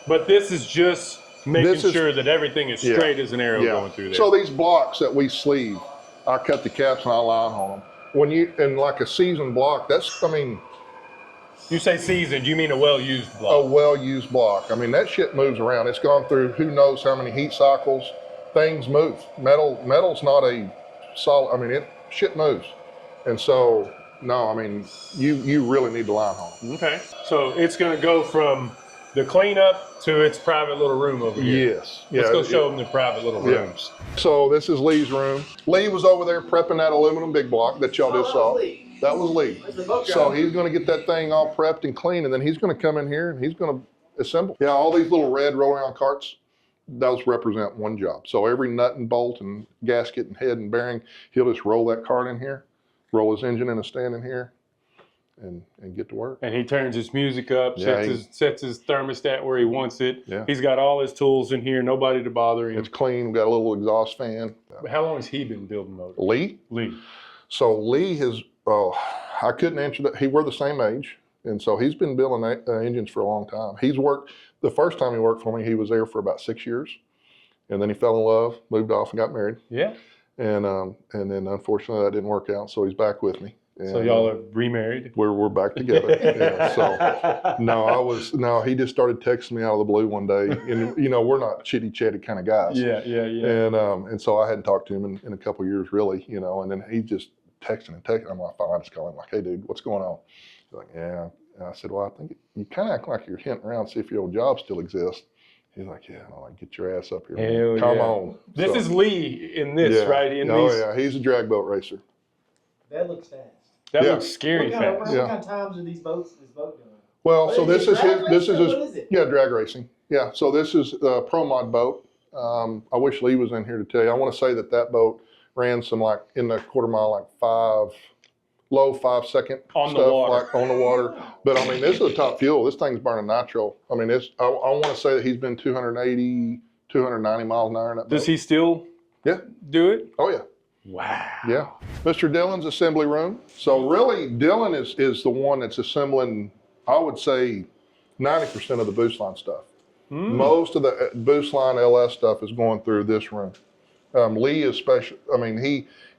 But this is just making sure that everything is straight as an arrow going through there. So these blocks that we sleeve, I cut the caps and I line on them. When you, in like a seasoned block, that's, I mean, You say seasoned, you mean a well-used A block? well-used block. I mean, that shit moves around. It's gone through who knows how many heat cycles. Things move. Metal's not a solid. I mean, shit moves. And so, no, I mean, you really need the line home. Okay. So it's going to go from the cleanup to its private little room over here. Yes. Let's go show them the private little rooms. So this is Lee's room. Lee was over there prepping that aluminum big block that y'all just saw. That was Lee. So he's going to get that thing all prepped and clean, and then he's going to come in here and he's going to assemble. Yeah, all these little red roll-around carts, those represent one job. So every nut and bolt and gasket and head and bearing, he'll just roll that cart in here, roll his engine in a stand in here, and get to work. And he turns his music up, Yeah, sets his thermostat where he wants it. Yeah. He's got all his tools in here, nobody to bother him. It's clean. We've got a little exhaust fan. How long has he been building motors? Lee? Lee. So Lee has, I couldn't answer that. We're the same age. And so he's been building engines for a long time. He's worked, the first time he worked for me, he was there for about 6 years. And then he fell in love, moved off and got married. Yeah. And then unfortunately that didn't work out. So he's back with me. And, so y'all are remarried? We're back together. Yeah, so he just started texting me out of the blue one day. And you know, we're not chitty chatty kind of guys. Yeah. And so I hadn't talked to him in a couple of years really, you know, and then he just texting. I'm like, fine, I just call him like, hey dude, what's going on? He's like, yeah. And I said, well, I think you kind of act like you're hinting around, see if your old job still exists. He's like, yeah. I'm like, get your ass up here. Hell Come yeah. on. This is Lee in this, yeah. right? Yeah, he's a drag boat racer. That looks fast. That Yeah. looks scary What kind fast. of times are this boat doing? Well, What so is this it, is drag his, this is racing? his, What is it? yeah, drag racing. Yeah, so this is a pro mod boat. I wish Lee was in here to tell you. I want to say that boat ran some like in the quarter mile, like low 5 second On the stuff, water. like on the water. But I mean, this is a top fuel. This thing's burning nitro. I mean, I want to say that he's been 280, 290 miles an hour in that boat. Does he still do it? Oh yeah. Wow. Yeah. Mr. Dillon's assembly room. So really, Dillon is the one that's assembling, I would say, 90% of the Boostline stuff. Most of the Boostline LS stuff is going through this room. Lee is special. I mean,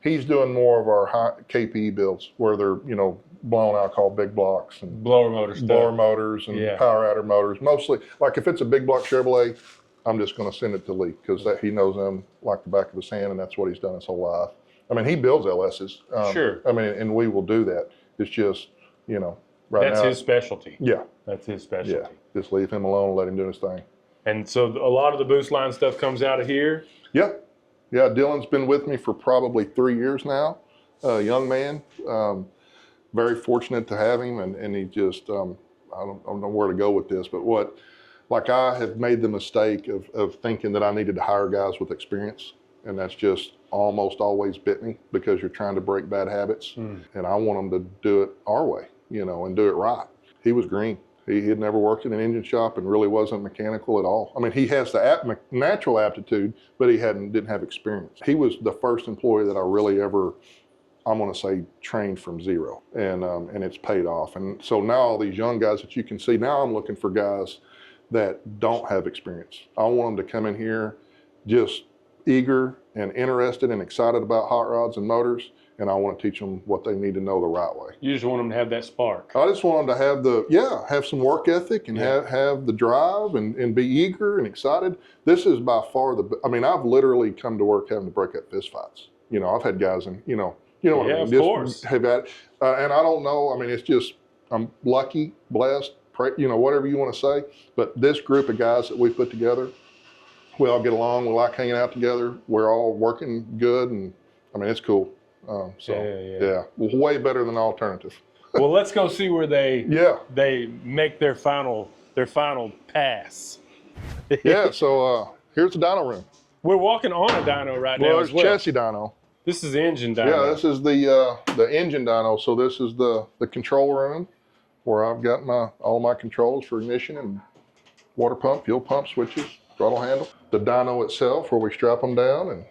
he's doing more of our high KPE builds where they're, you know, blown alcohol big blocks and Blower motor stuff. blower motors and Yeah. power adder motors. Mostly, like if it's a big block Chevrolet, I'm just going to send it to Lee because he knows them like the back of his hand, and that's what he's done his whole life. I mean, he builds LSs. Sure. I mean, and we will do that. It's just, you know, That's now. his specialty. Yeah. That's his specialty. Yeah. Just leave him alone and let him do his thing. And so a lot of the Boostline stuff comes out of here. Yeah. Yeah. Dylan's been with me for probably 3 years now. Young man. Very fortunate to have him. And he just, I don't know where to go with this, but like I have made the mistake of thinking that I needed to hire guys with experience. And that's just almost always bit me because you're trying to break bad habits. And I want them to do it our way, you know, and do it right. He was green. He had never worked in an engine shop and really wasn't mechanical at all. I mean, he has the natural aptitude, but he didn't have experience. He was the first employee that I really ever, I'm going to say, trained from zero, and it's paid off. And so now all these young guys that you can see, now I'm looking for guys that don't have experience. I want them to come in here just eager and interested and excited about hot rods and motors, and I want to teach them what they need to know the right way. You just want them to have that spark. I just want them to have some work ethic and have the drive and be eager and excited. This is by far I've literally come to work having to break up fist fights. You know, I've had guys and you know what I mean? Of course. Have had, and I don't know, I mean, it's just, I'm lucky, blessed, you know, whatever you want to say, but this group of guys that we put together, we all get along, we like hanging out together, we're all working good, and I mean, it's cool. Way better than the alternative. Well, let's go see where they make their final pass. Yeah, so here's the dyno room. We're walking on a dyno right now as well. Chassis dyno. This is the engine dyno. Yeah, this is the engine dyno. So this is the control room where I've got all my controls for ignition and water pump, fuel pump, switches, throttle handle. The dyno itself where we strap them down, and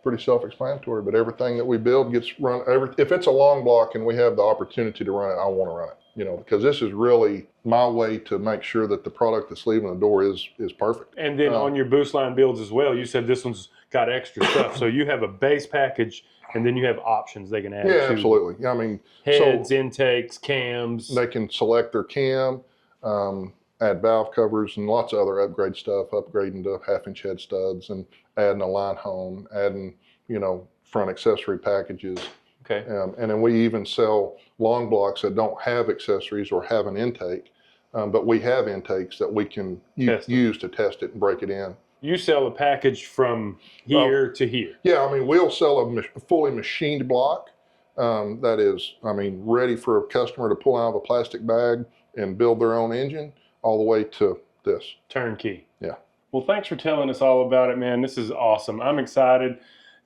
pretty self-explanatory, but everything that we build gets run. If it's a long block and we have the opportunity to run it, I want to run it, you know, because this is really my way to make sure that the product that's leaving the door is perfect. And then on your Boostline builds as well, you said this one's got extra stuff. So you have a base package, and then you have options they can add. Yeah, to absolutely. I mean, heads, intakes, cams. They can select their cam, add valve covers, and lots of other upgrade stuff, upgrading to 1/2-inch head studs and adding a line hone, adding, you know, front accessory packages. Okay. And then we even sell long blocks that don't have accessories or have an intake, but we have intakes that we can use to test it and break it in. You sell a package from here to here. Yeah, I mean, we'll sell a fully machined block that is, I mean, ready for a customer to pull out of a plastic bag and build their own engine, all the way to this. Turnkey. Yeah. Well, thanks for telling us all about it, man. This is awesome. I'm excited.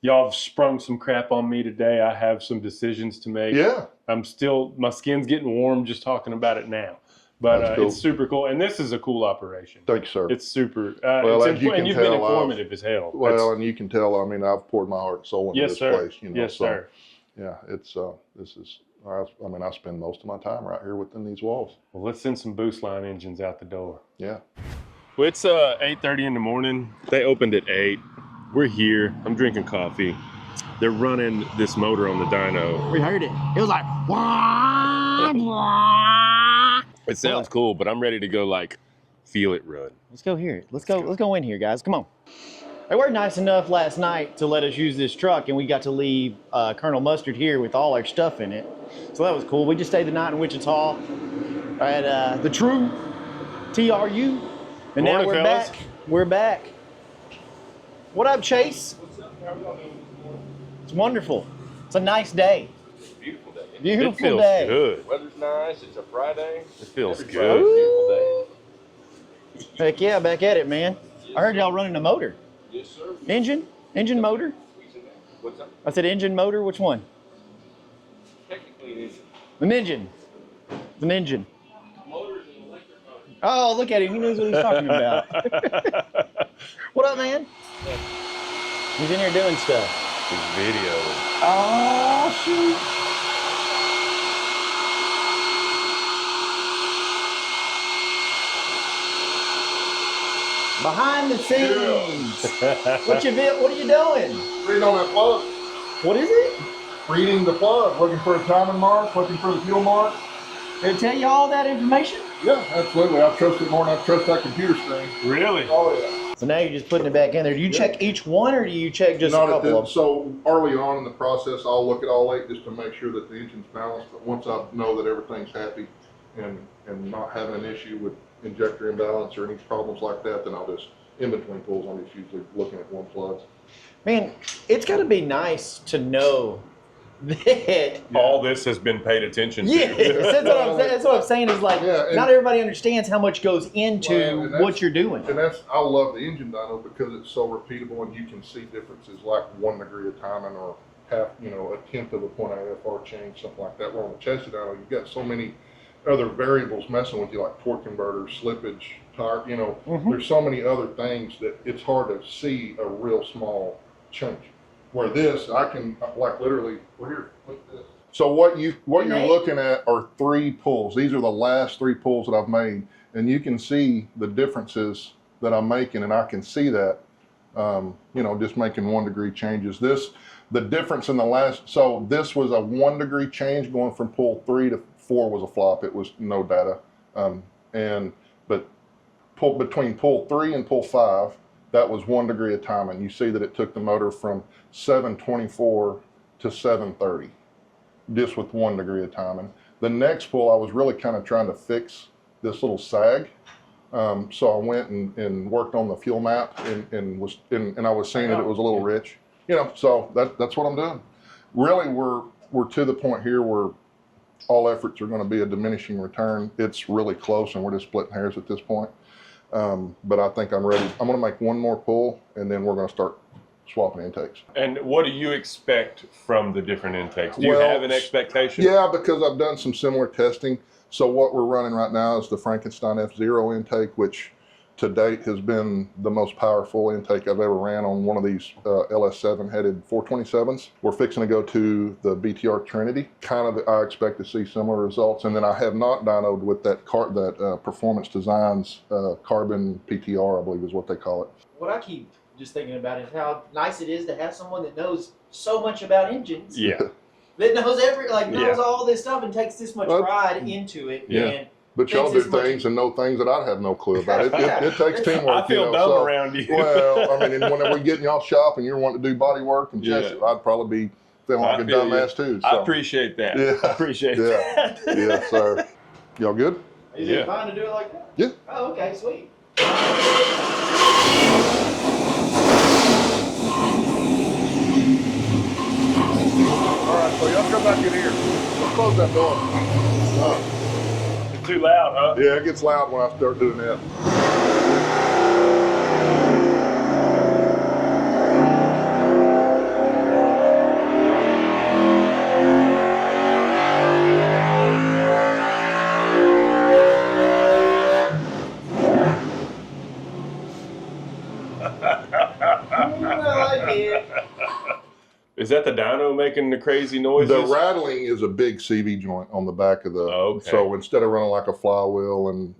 Y'all have sprung some crap on me today. I have some decisions to make. Yeah. My skin's getting warm just talking about it now. But cool. It's super cool. And this is a cool operation. Thank you, sir. It's super. Well, and you've been informative as hell. Well, and you can tell, I mean, I've poured my heart and soul into this place. You know, yes, sir. Yeah, it's, this is, I mean, I spend most of my time right here within these walls. Well, let's send some Boostline engines out the door. Yeah. Well, it's 8:30 in the morning. They opened at 8. We're here. I'm drinking coffee. They're running this motor on the dyno. We heard it. It was like, wah, wah. It sounds cool, but I'm ready to go like feel it run. Let's go hear it. Let's go in here, guys. Come on. They were nice enough last night to let us use this truck, and we got to leave Colonel Mustard here with all our stuff in it. So that was cool. We just stayed the night in Wichita at the True TRU, and now we're back. We're back. What up, Chase? What's up? How are y'all doing this morning? It's wonderful. It's a nice day. Beautiful day. Beautiful It feels day. good. Weather's nice. It's a Friday. It feels Every good. Friday's a beautiful day. Heck yeah, back at it, man. I heard y'all running a motor. Yes, sir. Engine motor? What's up? I said engine motor, which one? Technically an engine. An engine. It's an engine. Motor's an electric motor. Oh, look at him. He knows what he's talking about. What up, man? He's in here doing stuff. This video. Oh, shoot. Behind the scenes. What are you doing? Reading on that plug. What is it? Reading the plug, looking for a timing mark, looking for the fuel mark. Did it tell you all that information? Yeah, absolutely. I trust it more than I trust that computer screen. Really? Oh, yeah. So now you're just putting it back in there. Do you check each one, or do you check just Not a at couple the, of them? so early on in the process, I'll look at all 8 just to make sure that the engine's balanced. But once I know that everything's happy and not having an issue with injector imbalance or any problems like that, then I'll just, in between pulls, I'm just usually looking at one plug. Man, it's got to be nice to know that. All this has been paid attention to. Yes, that's what I'm saying is like, not everybody understands how much goes into what you're doing. And I love the engine dyno because it's so repeatable and you can see differences like 1 degree of timing or half, a tenth of a point IFR change, something like that. Where on the chassis dyno, you've got so many other variables messing with you, like torque converter, slippage, tire, there's so many other things that it's hard to see a real small change. Where this, I can like literally, well here, look at this. So what you're looking at are 3 pulls. These are the last 3 pulls that I've made, and you can see the differences that I'm making, and I can see that, just making 1 degree changes. The difference in the last, so this was a 1 degree change going from pull 3 to 4 was a flop. It was no data, but between pull 3 and pull 5. That was 1 degree of timing. You see that it took the motor from 724 to 730, just with 1 degree of timing. The next pull, I was really kind of trying to fix this little sag. So I went and worked on the fuel map and I was seeing that it was a little rich. So that's what I'm doing. Really, we're to the point here where all efforts are going to be a diminishing return. It's really close, and we're just splitting hairs at this point. But I think I'm ready. I'm going to make 1 more pull, and then we're going to start swapping intakes. And what do you expect from the different intakes? Do you have an expectation? Yeah, because I've done some similar testing. So what we're running right now is the Frankenstein F0 intake, which to date has been the most powerful intake I've ever ran on one of these LS7 headed 427s. We're fixing to go to the BTR Trinity. I expect to see similar results. And then I have not dynoed with that Performance Designs carbon PTR, I believe is what they call it. What I keep just thinking about is how nice it is to have someone that knows so much about engines. Yeah. That knows all this stuff and takes this much pride into it. Yeah. And But y'all do thinks as much- things and know things that I have no clue about. It takes teamwork. I feel dumb so, around you. Well, I mean, and whenever we get in y'all shop and you're wanting to do body work and chassis, I'd probably be feeling like a feel dumbass too. So. I appreciate that. Yeah. I appreciate that. Yeah, sir. Y'all good? Is it fine to do it like that? Yeah. Oh, okay, sweet. All right, so y'all come back in here. Let's close that door. It's too loud, huh? Yeah, it gets loud when I start doing that. I like it. Is that the dyno making the crazy noises? The rattling is a big CV joint on the back of the. Okay. So instead of running like a flywheel and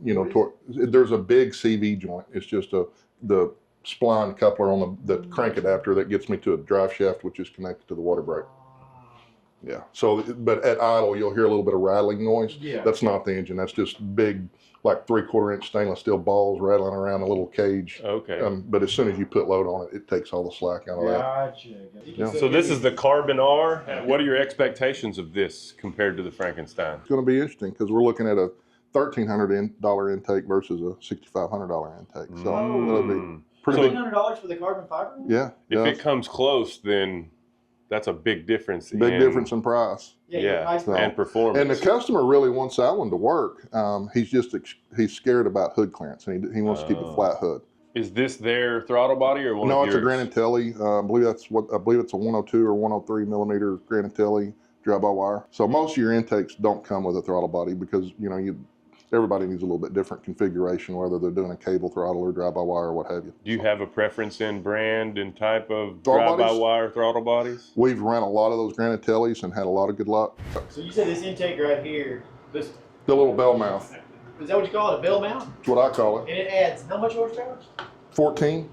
there's a big CV joint. It's just the spline coupler on the crank adapter that gets me to a drive shaft, which is connected to the water brake. Yeah. So, but at idle, you'll hear a little bit of rattling noise. Yeah. That's not the engine. That's just big, like 3/4 inch stainless steel balls rattling around a little cage. Okay. But as soon as you put load on it, it takes all the slack out of that. Gotcha. Yeah. So this is the Carbon R. What are your expectations of this compared to the Frankenstein? It's going to be interesting because we're looking at a $1,300 intake versus a $6,500 intake. So it'll be pretty big. $1,500 for the carbon fiber? Yeah. If it comes close, then that's a big difference. Big difference in price. Yeah, Nice and performance. And the customer really wants that one to work. He's scared about hood clearance, and he wants to keep a flat hood. Is this their throttle body or one No, of it's yours? a Granatelli. I believe it's a 102 or 103 millimeter Granatelli drive-by-wire. So most of your intakes don't come with a throttle body because everybody needs a little bit different configuration, whether they're doing a cable throttle or drive-by-wire or what have you. Do you have a preference in brand and type of Throttle drive-by-wire throttle bodies? We've run a lot of those Granatellis and had a lot of good luck. So you said this intake right here, The little bell mouth, is that what you call it, a bell mount? that's what I call And it. it adds how much horsepower? 14.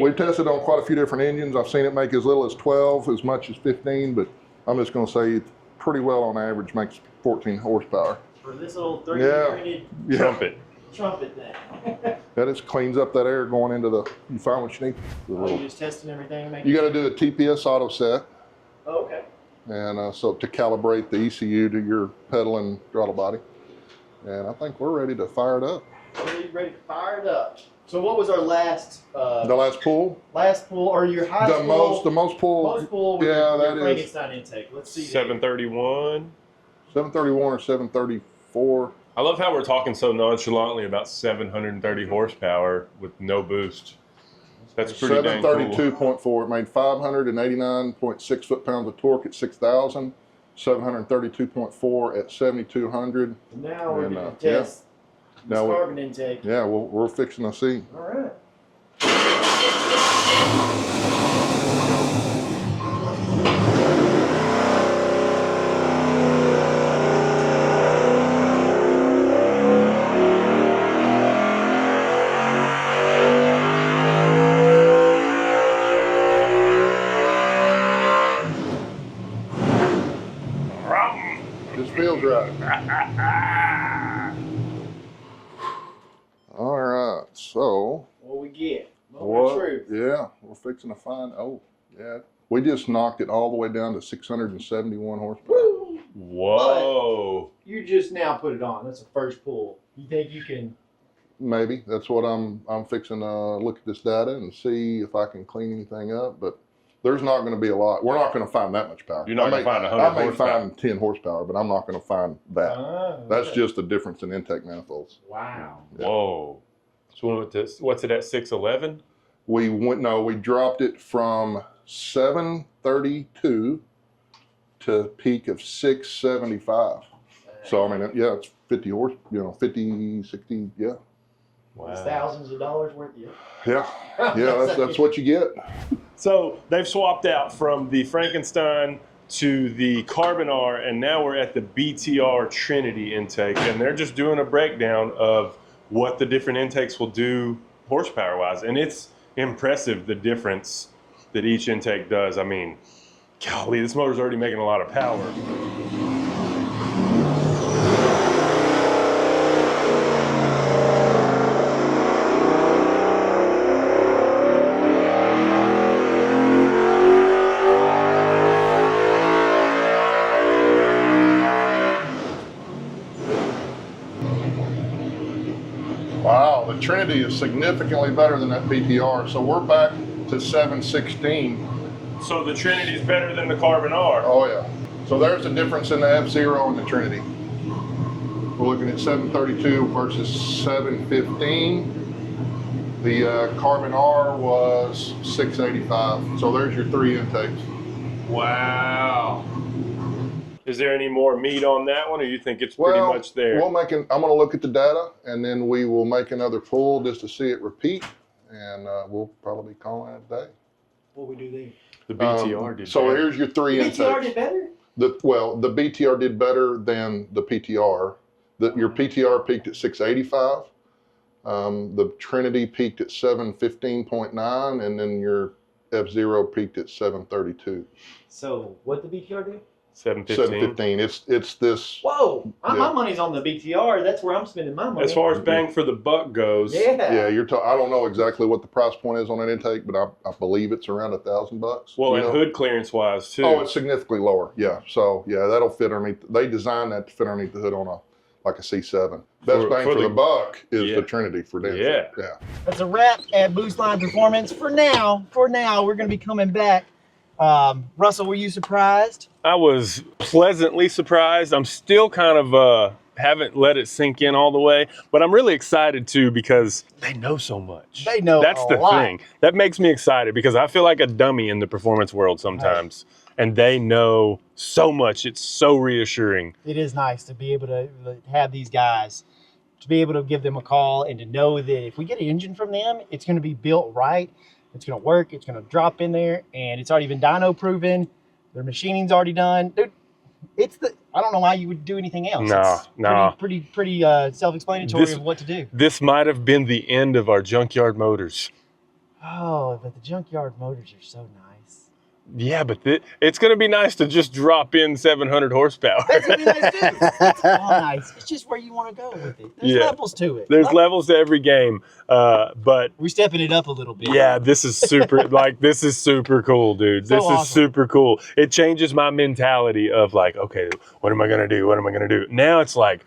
We've tested on quite a few different engines. I've seen it make as little as 12, as much as 15, but I'm just going to say pretty well on average makes 14 horsepower. For this little 3D printed Yeah. Trumpet. thing. That just cleans up that air going into you find what you need. You're just testing everything? You got to do a TPS auto set, Oh, okay. and so to calibrate the ECU to your pedal and throttle body. And I think we're ready to fire it up. So you're ready to fire it up. So what was our last The last pull? or your highest The pull? most pull. Most pull with Yeah, your that is Frankenstein intake. Let's see. 731. 731 or 734. I love how we're talking so nonchalantly about 730 horsepower with no boost. That's pretty dang cool. 732.4. It made 589.6 foot-pounds of torque at 6,000. 732.4 at 7,200. Now we're And, going to test this now we- carbon intake. Yeah, we're fixing to see. All right. This feels right. All right, so What we get? Moment of truth. yeah, we're fixing to find. Oh, yeah, we just knocked it all the way down to 671 horsepower. Woo! Whoa. You just now put it on. That's the first pull. You think you can? Maybe that's what I'm fixing to look at this data and see if I can clean anything up. But there's not going to be a lot. We're not going to find that much power. You're not going to find 100 I may horsepower. find 10 horsepower, but I'm not going to find that. That's just the difference in intake manifolds. Wow. Whoa. So what's it at, 611? We dropped it from 732 to peak of 675. So I mean, yeah, it's 50 horse, 50, 60, yeah. It's thousands of dollars worth of. Yeah, that's what you get. So they've swapped out from the Frankenstein to the Carbon R, and now we're at the BTR Trinity intake, and they're just doing a breakdown of what the different intakes will do horsepower-wise, and it's impressive the difference that each intake does. I mean, golly, this motor's already making a lot of power. Wow, the Trinity is significantly better than that PTR. So we're back to 716. So the Trinity's better than the Carbon R. Oh yeah. So there's the difference in the F-Zero and the Trinity. We're looking at 732 versus 715. The Carbon R was 685. So there's your 3 intakes. Wow. Is there any more meat on that one, or you think it's pretty much there? I'm going to look at the data, and then we will make another pull just to see it repeat, and we'll probably be calling it a day. What we do there? The BTR did So better. here's your 3 intakes. BTR did better? The BTR did better than the PTR. Your PTR peaked at 685. The Trinity peaked at 715.9, and then your F-Zero peaked at 732. So what the BTR do? 715. It's this. Whoa! My money's on the BTR. That's where I'm spending my money. As far as bang for the buck goes, Yeah, I don't know exactly what the price point is on that intake, but I believe it's around $1,000. well, and hood clearance wise too. Oh, it's significantly lower. Yeah, so yeah, that'll fit underneath. They designed that to fit underneath the hood on a C7. Best bang for the buck is the Trinity for them. Yeah. That's a wrap at Boostline Performance for now. We're going to be coming back. Russell, were you surprised? I was pleasantly surprised. I'm still kind of haven't let it sink in all the way, but I'm really excited too because they know so much. They know That's a the lot. thing. That makes me excited because I feel like a dummy in the performance world sometimes. And they know so much. It's so reassuring. It is nice to be able to have these guys, to be able to give them a call and to know that if we get an engine from them, it's going to be built right. It's going to work. It's going to drop in there, and it's already been dyno proven. Their machining's already done. Dude, I don't know why you would do anything else. No. Pretty self-explanatory of what to do. This might have been the end of our junkyard motors. Oh, but the junkyard motors are so nice. Yeah, but it's going to be nice to just drop in 700 horsepower. That's going to be nice too. It's all nice. It's just where you want to go with it. There's levels to it. There's levels to every game, but we're stepping it up a little bit. yeah, this is super. This is super cool, dude. So this awesome. is super cool. It changes my mentality of like, okay, what am I going to do? What am I going to do? Now it's like,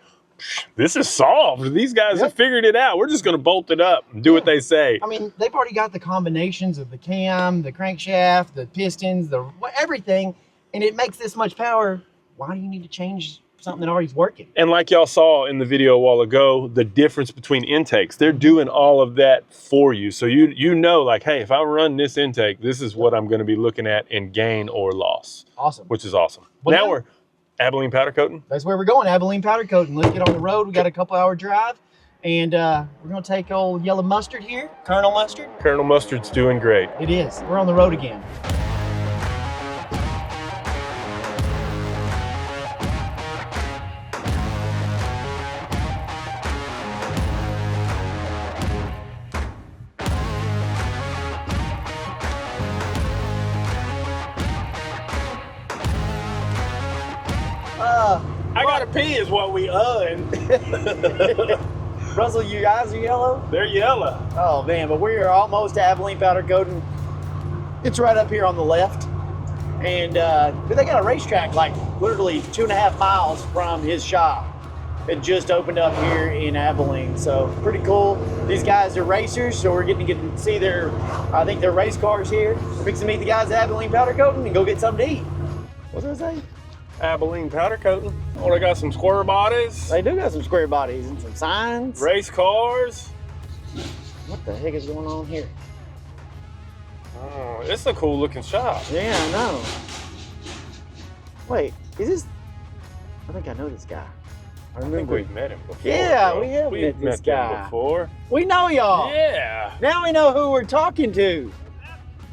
this is solved. These guys have figured it out. We're just going to bolt it up and do what they say. I mean, they've already got the combinations of the cam, the crankshaft, the pistons, everything, and it makes this much power. Why do you need to change something that already's working? And like y'all saw in the video a while ago, the difference between intakes, they're doing all of that for you. So you know, like, hey, if I run this intake, this is what I'm going to be looking at in gain or loss. Awesome. Which is awesome. Well, now we're Abilene Powder Coating. That's where we're going, Abilene Powder Coating. Let's get on the road. We got a couple-hour drive, and we're going to take old yellow mustard here, Colonel Mustard. Colonel Mustard's doing great. It is. We're on the road again. I gotta pee is what we Russell, your eyes are yellow? They're yellow. Oh, man, but we are almost to Abilene Powder Coating. It's right up here on the left. And they got a racetrack like literally 2.5 miles from his shop. It just opened up here in Abilene, so pretty cool. These guys are racers, so we're getting to see their race cars here. We're fixing to meet the guys at Abilene Powder Coating and go get something to eat. What's that say? Abilene Powder Coating. Oh, they got some square bodies. They do got some square bodies and some signs. Race cars. What the heck is going on here? Oh, it's a cool looking shop. Yeah, I know. Wait, is this? I think I know this guy. I think we've met him before. Yeah, bro. we have We've met this him guy. before. We know y'all. Yeah. Now we know who we're talking to.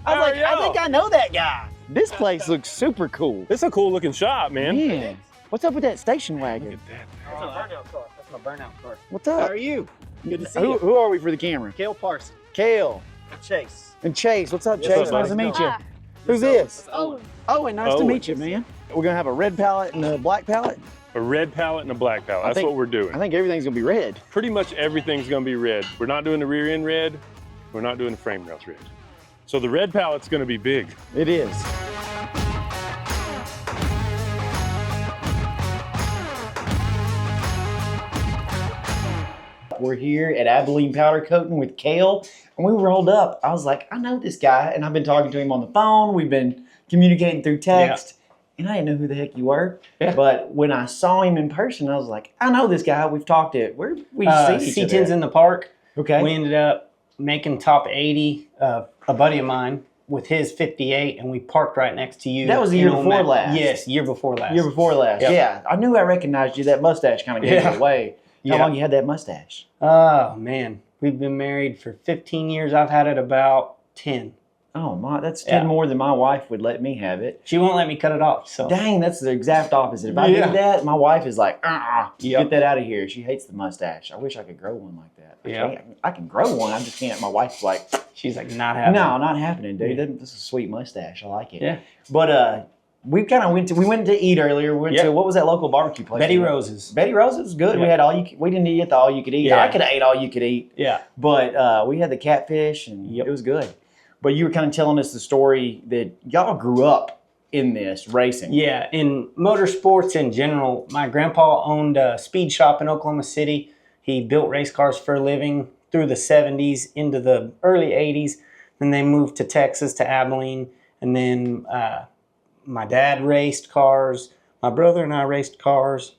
I How was are like, I y'all? think I know that guy. This place looks super cool. It's a cool looking shop, man. Man, what's up with that station wagon? Look at that. That's my burnout car. That's my burnout car. What's How up? are you? Good to see Who, you. who are we for the camera? Kale Parson. Kale Chase. and Chase. What's up, Yes, Chase? sir, Nice to buddy. meet you. Hi. Who's this? Oh, Owen, nice to Owen. meet you, man. We're gonna have a red palette and a black palette. A red palette and a black palette. I That's think- what we're doing. I think everything's gonna be red. Pretty much everything's gonna be red. We're not doing the rear end red. We're not doing the frame rails red. So the red palette's gonna be big. It is. We're here at Abilene Powder Coating with Kale, and we rolled up. I was like, I know this guy, and I've been talking to him on the phone. We've been communicating through text, and I didn't know who the heck you were. Yeah. But when I saw him in person, I was like, I know this guy. We've talked to. We see each C10s other. in the park. Okay. We ended up making top 80. A buddy of mine with his 58, and we parked right next to you. That was the in year before Omak. last. Yes, year before last. Year before last. Yep. Yeah, I knew I recognized you. That mustache kind of gave Yeah. it away. How Yeah. long you had that mustache? Oh man, we've been married for 15 years. I've had it about 10. Oh my, that's 10 Yeah. more than my wife would let me have it. She won't let me cut it off. So Dang, that's the exact opposite. If I Yeah. do that, my wife is like, Yep. get that out of here. She hates the mustache. I wish I could grow one like that. Yeah. I can grow one. I just can't. My wife's like, she's like, not happening. no, not happening, dude. Yeah. This is a sweet mustache. I like it. Yeah. But we kind of we went to eat earlier. We went Yep. to, what was that local barbecue place? Betty we went? Rose's. Betty Rose's was good. We Yeah. had we didn't eat at the all you could eat. Yeah. I could have ate all you could eat. Yeah. But we had the catfish, and Yep. it was good. But you were kind of telling us the story that y'all grew up in this racing. Yeah, in motorsports in general, my grandpa owned a speed shop in Oklahoma City. He built race cars for a living through the 70s into the early 80s. Then they moved to Texas, to Abilene. And then my dad raced cars. My brother and I raced cars.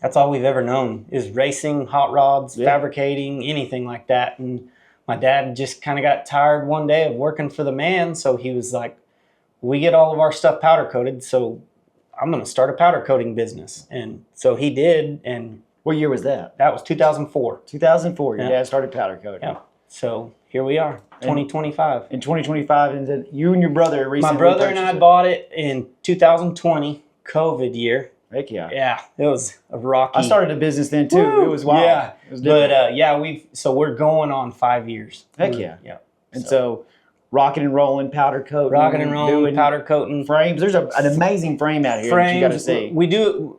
That's all we've ever known is racing, hot rods, Yeah. fabricating, anything like that. And my dad just kind of got tired one day of working for the man. So he was like, we get all of our stuff powder coated, so I'm going to start a powder coating business. And so he did, and What year was that? that was 2004. 2004. Your Yeah. dad started powder coating. Yeah. So here we are, 2025. In 2025, and then you and your brother recently My brother and I purchased it. bought it in 2020, COVID year. Heck yeah. Yeah, it was a rocky. I started a business then too. Woo! It was wild. Yeah, It was different. but yeah, we're going on 5 years. Heck yeah. Yeah. And so rocking and rolling, powder coating. Rocking and rolling, doing powder coating. frames. There's an amazing frame out here that you got to see. We do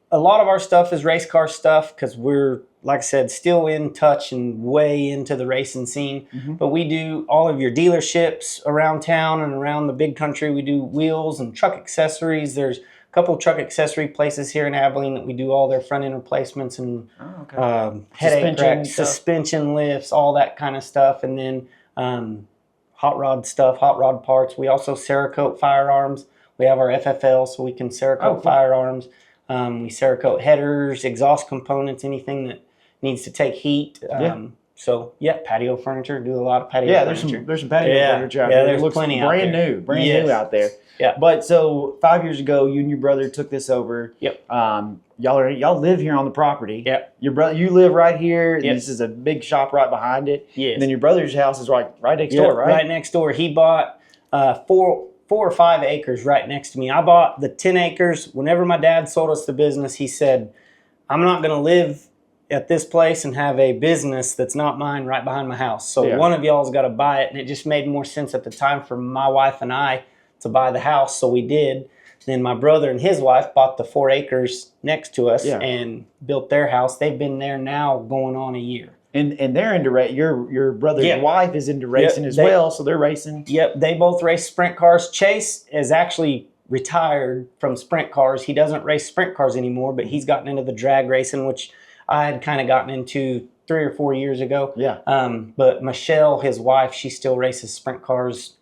a lot of our stuff is race car stuff because we're, like I said, still in touch and way into the racing scene. Mhm. But we do all of your dealerships around town and around the big country. We do wheels and truck accessories. There's a couple of truck accessory places here in Abilene that we do all their front end replacements and Oh, okay. headache Suspension cracks, stuff. suspension lifts, all that kind of stuff. And then hot rod stuff, hot rod parts. We also Cerakote firearms. We have our FFL, so we can Cerakote Oh, cool. firearms. We Cerakote headers, exhaust components, anything that needs to take heat. Yeah. So yeah, patio furniture. Do a lot of patio Yeah, there's furniture. some patio Yeah. furniture out Yeah, there. there's It looks plenty out brand there. new, brand Yes. new out there. Yeah. But so 5 years ago, you and your brother took this over. Yep. Y'all live here on the property. Yep. Your brother, you live right here. And Yep. this is a big shop right behind it. Yes. And then your brother's house is right next Yeah, door, right? Right next door. He bought 4 or 5 acres right next to me. I bought the 10 acres. Whenever my dad sold us the business, he said, I'm not going to live at this place and have a business that's not mine right behind my house. So Yeah. one of y'all's got to buy it. And it just made more sense at the time for my wife and I to buy the house. So we did. Then my brother and his wife bought the 4 acres next to us Yeah. and built their house. They've been there now going on a year. And they're into your brother's Yeah. wife is into racing as they- well, so they're racing. Yep, they both race sprint cars. Chase is actually retired from sprint cars. He doesn't race sprint cars anymore, but he's gotten into the drag racing, which I had kind of gotten into 3 or 4 years ago. Yeah. But Michelle, his wife, she still races sprint cars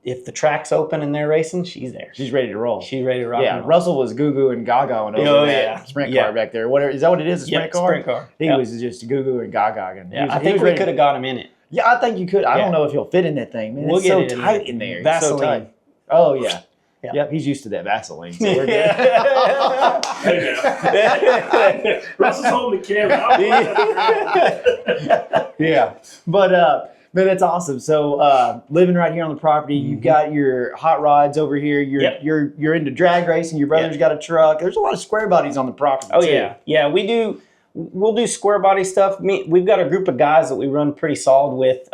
if the track's open and they're racing, she's there. She's ready to roll. She's ready to rock. Yeah, and roll. Russell was goo-goo and gaga and over Oh, that yeah. sprint Yeah. car back there. Whatever, is that what it is? A sprint car? Sprint car. He Yep. was just goo-goo and gaga. And Yeah, I think we could have got him in it. Yeah, I think you could. I Yeah. don't know if he'll fit in that thing, man. We'll it's get so it in tight there. in there. It's Vaseline. so tight. Oh yeah. Yep, he's used to that Vaseline. So we're good. Hey now. Russell's holding the camera. Yeah, but that's awesome. So living right here on the property, you've got your hot rods over here. You're into drag racing. Your brother's got a truck. There's a lot of square bodies on the property. Oh too. yeah, we'll do square body stuff. We've got a group of guys that we run pretty solid with.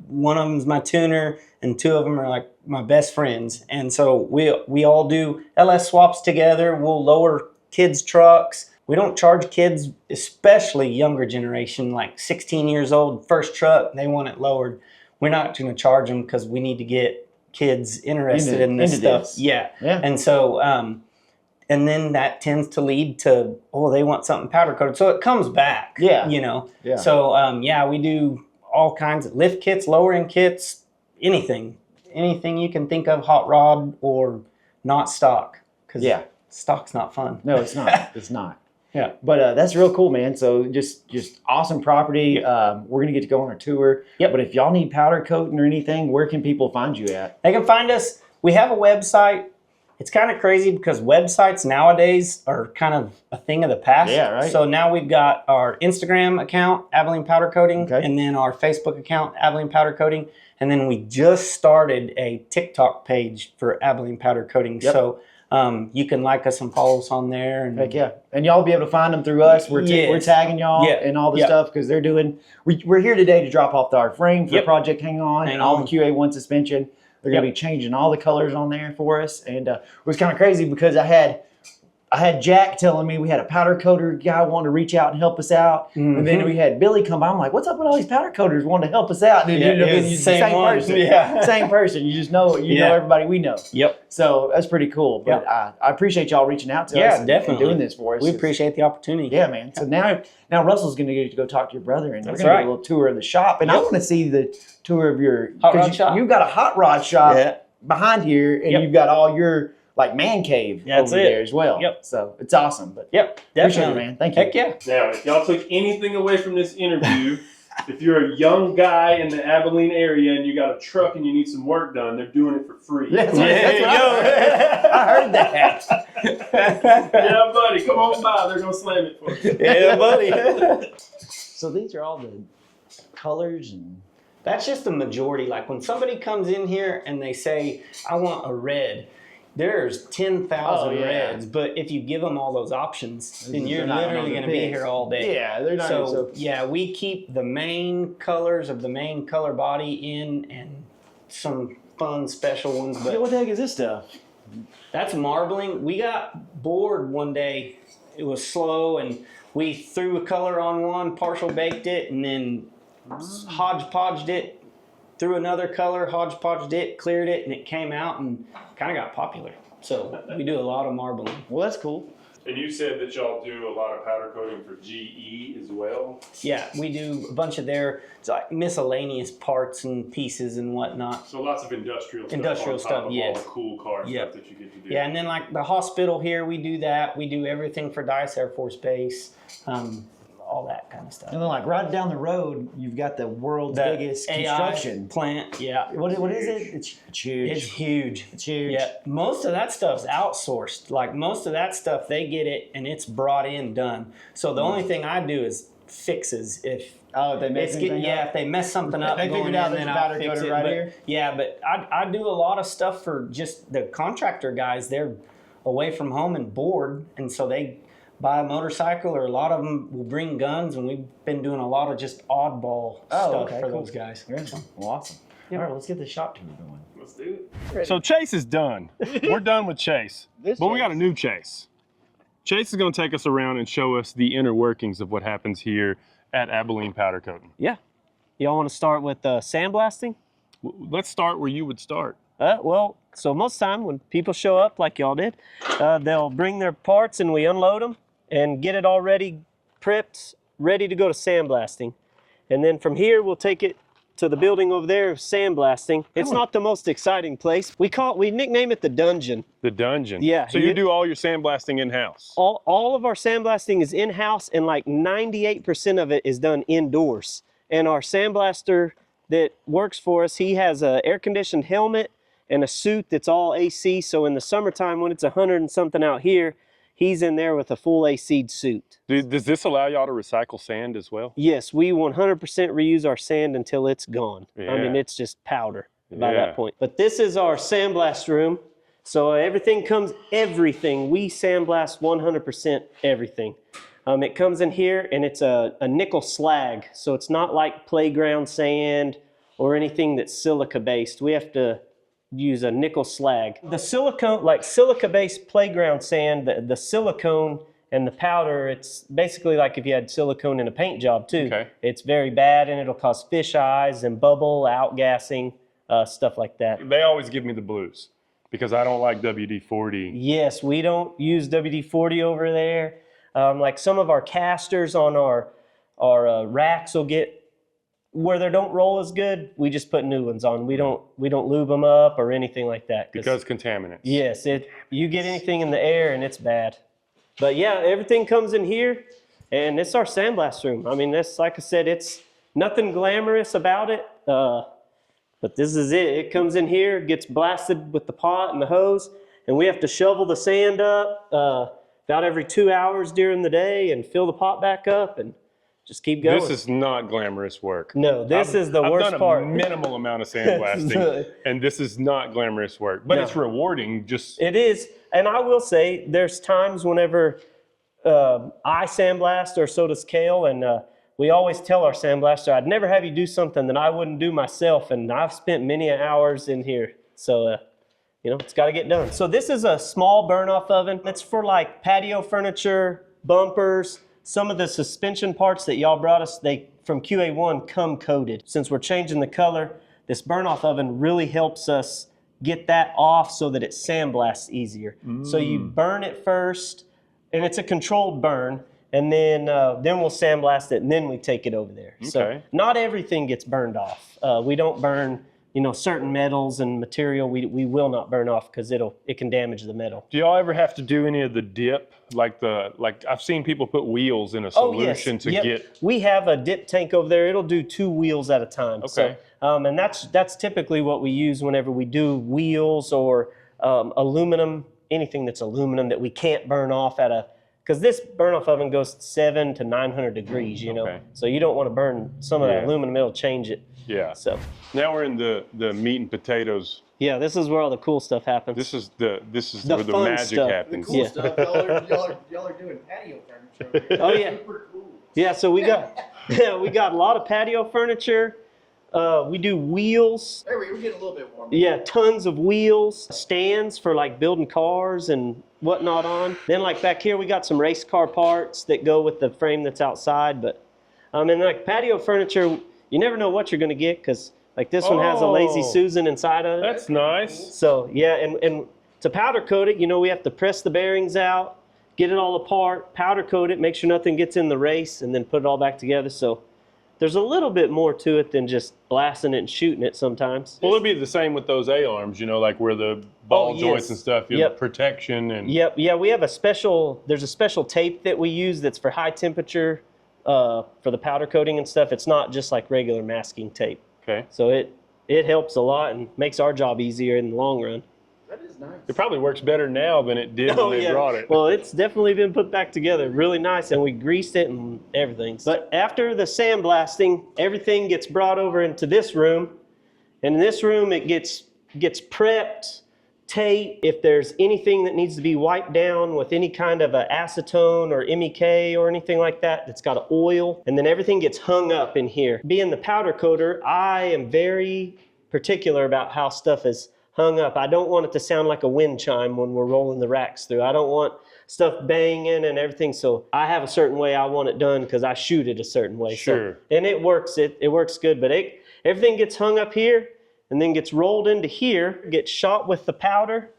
One of them's my tuner, and two of them are like my best friends. And so we all do LS swaps together. We'll lower kids' trucks. We don't charge kids, especially younger generation, like 16 years old, first truck, they want it lowered. We're not going to charge them because we need to get kids interested in this stuff. Yeah. And so, and then that tends to lead to, they want something powder coated. So it comes back, you know. Yeah. So, we do all kinds of lift kits, lowering kits, anything you can think of, hot rod or not stock. Because stock's not fun. No, it's not. It's not. Yeah, but that's real cool, man. So just awesome property. We're gonna get to go on our tour. Yep. But if y'all need powder coating or anything, where can people find you at? They can find us. We have a website. It's kind of crazy because websites nowadays are kind of a thing of the past. Yeah, right. So now we've got our Instagram account, Abilene Powder Coating, and then our Facebook account, Abilene Powder Coating, and then we just started a TikTok page for Abilene Powder Coating. Yep. So you can like us and follow us on there. And heck yeah. And y'all will be able to find them through us. We're tagging y'all and all the stuff because they're doing, we're here today to drop off our frame for Project Hang On and all the QA1 suspension. They're going to be changing all the colors on there for us. And it was kind of crazy because I had Jack telling me we had a powder coater guy wanting to reach out and help us out. Mm-hmm. And then we had Billy come by. I'm like, what's up with all these powder coaters wanting to help us out? And same person. Yeah. Same person. You just know, know everybody we know. Yep. So that's pretty cool. But I appreciate y'all reaching out to us and doing this for us. We appreciate the opportunity. Yeah, man. So now Russell's going to get to go talk to your brother and we're going to do a little tour of the shop. And I want to see the tour of your hot rod shop. You've got a hot rod shop behind here and you've got all your like man cave over there as well. Yep. So it's awesome. But appreciate it, man. Thank you. Heck yeah. Now, if y'all took anything away from this interview, if you're a young guy in the Abilene area and you got a truck and you need some work done, they're doing it for free. That's what I heard that. Yeah, buddy, come on by. They're gonna slam it for you. Yeah, buddy. So these are all the colors and. That's just the majority. Like when somebody comes in here and they say, I want a red, there's 10,000 reds. But if you give them all those options, then you're literally going to be here all day. Yeah, they're not. So we keep the main colors of the main color body in and some fun special ones. But what the heck is this stuff? That's marbling. We got bored one day. It was slow and we threw a color on one, partial baked it, and then hodgepodged it, threw another color, hodgepodged it, cleared it, and it came out and kind of got popular. So we do a lot of marbling. Well, that's cool. And you said that y'all do a lot of powder coating for GE as well? Yeah, we do a bunch of their like miscellaneous parts and pieces and whatnot. So lots of industrial stuff. Industrial stuff, yes. All the cool car stuff that you get to do. Yeah, and then like the hospital here, we do that. We do everything for Dice Air Force Base. All that kind of stuff. And then like right down the road, you've got the world's biggest construction plant. Yeah. What is it? It's huge. It's huge. It's huge. Yeah. Most of that stuff's outsourced. Like most of that stuff, they get it and it's brought in done. So the only thing I do is fixes if they mess if they mess something up, they figured out there's a powder coater right here. Yeah, but I do a lot of stuff for just the contractor guys. They're away from home and bored, and so they buy a motorcycle, or a lot of them will bring guns, and we've been doing a lot of just oddball stuff for those guys. Yeah. Well, awesome. All right, let's get the shop tour going. Let's do it. So Chase is done. We're done with Chase. We got a new Chase. Chase is going to take us around and show us the inner workings of what happens here at Abilene Powder Coating. Yeah. Y'all want to start with sandblasting? Let's start where you would start. So most of the time when people show up like y'all did, they'll bring their parts and we unload them and get it already prepped, ready to go to sandblasting. And then from here, we'll take it to the building over there, sandblasting. It's not the most exciting place. We nickname it the dungeon. The dungeon. Yeah. So you do all your sandblasting in-house? All of our sandblasting is in-house, and like 98% of it is done indoors. And our sandblaster that works for us, he has an air-conditioned helmet and a suit that's all AC. So in the summertime when it's 100 and something out here, he's in there with a full AC suit. Does this allow y'all to recycle sand as well? Yes, we 100% reuse our sand until it's gone. I mean, Yeah. it's just powder by Yeah. that point. But this is our sandblast room. So everything, we sandblast 100% everything. It comes in here and it's a nickel slag. So it's not like playground sand or anything that's silica based. We have to use a nickel slag. The silicone, like silica based playground sand, the silicone and the powder, it's basically like if you had silicone in a paint job too. Okay. It's very bad and it'll cause fish eyes and bubble, outgassing, stuff like that. They always give me the blues because I don't like WD-40. Yes, we don't use WD-40 over there. Like some of our casters on our racks will get where they don't roll as good. We just put new ones on. We don't lube them up or anything like that. Because contaminants. Yes, you get anything in the air and it's bad. But yeah, everything comes in here, and it's our sandblast room. I mean, that's like I said, it's nothing glamorous about it. But this is it. It comes in here, gets blasted with the pot and the hose, and we have to shovel the sand up about every 2 hours during the day and fill the pot back up and just keep going. This is not glamorous work. No, this is the worst I've done part. a minimal amount of sandblasting, and this is not glamorous work, but No. it's rewarding. It is, and I will say there's times whenever I sandblast, or so does Kale, and we always tell our sandblaster, I'd never have you do something that I wouldn't do myself, and I've spent many hours in here. So, it's got to get done. So this is a small burn-off oven. It's for like patio furniture, bumpers. Some of the suspension parts that y'all brought us, they from QA1 come coated. Since we're changing the color, this burn-off oven really helps us get that off so that it sandblasts easier. So you burn it first, and it's a controlled burn, and then we'll sandblast it, and then we take it over there. Okay. So not everything gets burned off. We don't burn, certain metals and material. We will not burn off because it can damage the metal. Do y'all ever have to do any of the dip? Like I've seen people put wheels in a solution to get. We have a dip tank over there. It'll do 2 wheels at a time. Okay. So, and that's typically what we use whenever we do wheels or aluminum, anything that's aluminum that we can't burn off because this burn-off oven goes 700 to 900 degrees, Okay. So you don't want to burn some of that Yeah. aluminum, it'll change it. Yeah. So, Now we're in the meat and potatoes. yeah, this is where all the cool stuff happens. This is The where the fun magic stuff. The happens. cool Yeah. stuff. Y'all are doing patio furniture over here. Oh, yeah. Super cool. Yeah, so we got a lot of patio furniture. We do wheels. There we're getting a little bit warmer. Yeah, tons of wheels, stands for like building cars and whatnot on. Then like back here, we got some race car parts that go with the frame that's outside. But and like patio furniture, you never know what you're gonna get because like this one has a Lazy Oh. Susan inside of it. That's nice. So yeah, and to powder coat it, we have to press the bearings out, get it all apart, powder coat it, make sure nothing gets in the race, and then put it all back together. So there's a little bit more to it than just blasting it and shooting it sometimes. Well, it'd be the same with those A-arms, like where the ball yes. joints and stuff, you Yep. have protection and. Yep, yeah, we have there's a special tape that we use that's for high temperature for the powder coating and stuff. It's not just like regular masking tape. Okay. So it helps a lot and makes our job easier in the long run. That is nice. It probably works better now than it did when they brought it. Well, it's definitely been put back together really nice, and we greased it and everything. But after the sandblasting, everything gets brought over into this room. And in this room, it gets prepped, taped. If there's anything that needs to be wiped down with any kind of a acetone or MEK or anything like that, that's got an oil, and then everything gets hung up in here. Being the powder coater, I am very particular about how stuff is hung up. I don't want it to sound like a wind chime when we're rolling the racks through. I don't want stuff banging and everything, so I have a certain way I want it done because I shoot it a certain way. Sure. So, and it works. It works good, but everything gets hung up here and then gets rolled into here, gets shot with the powder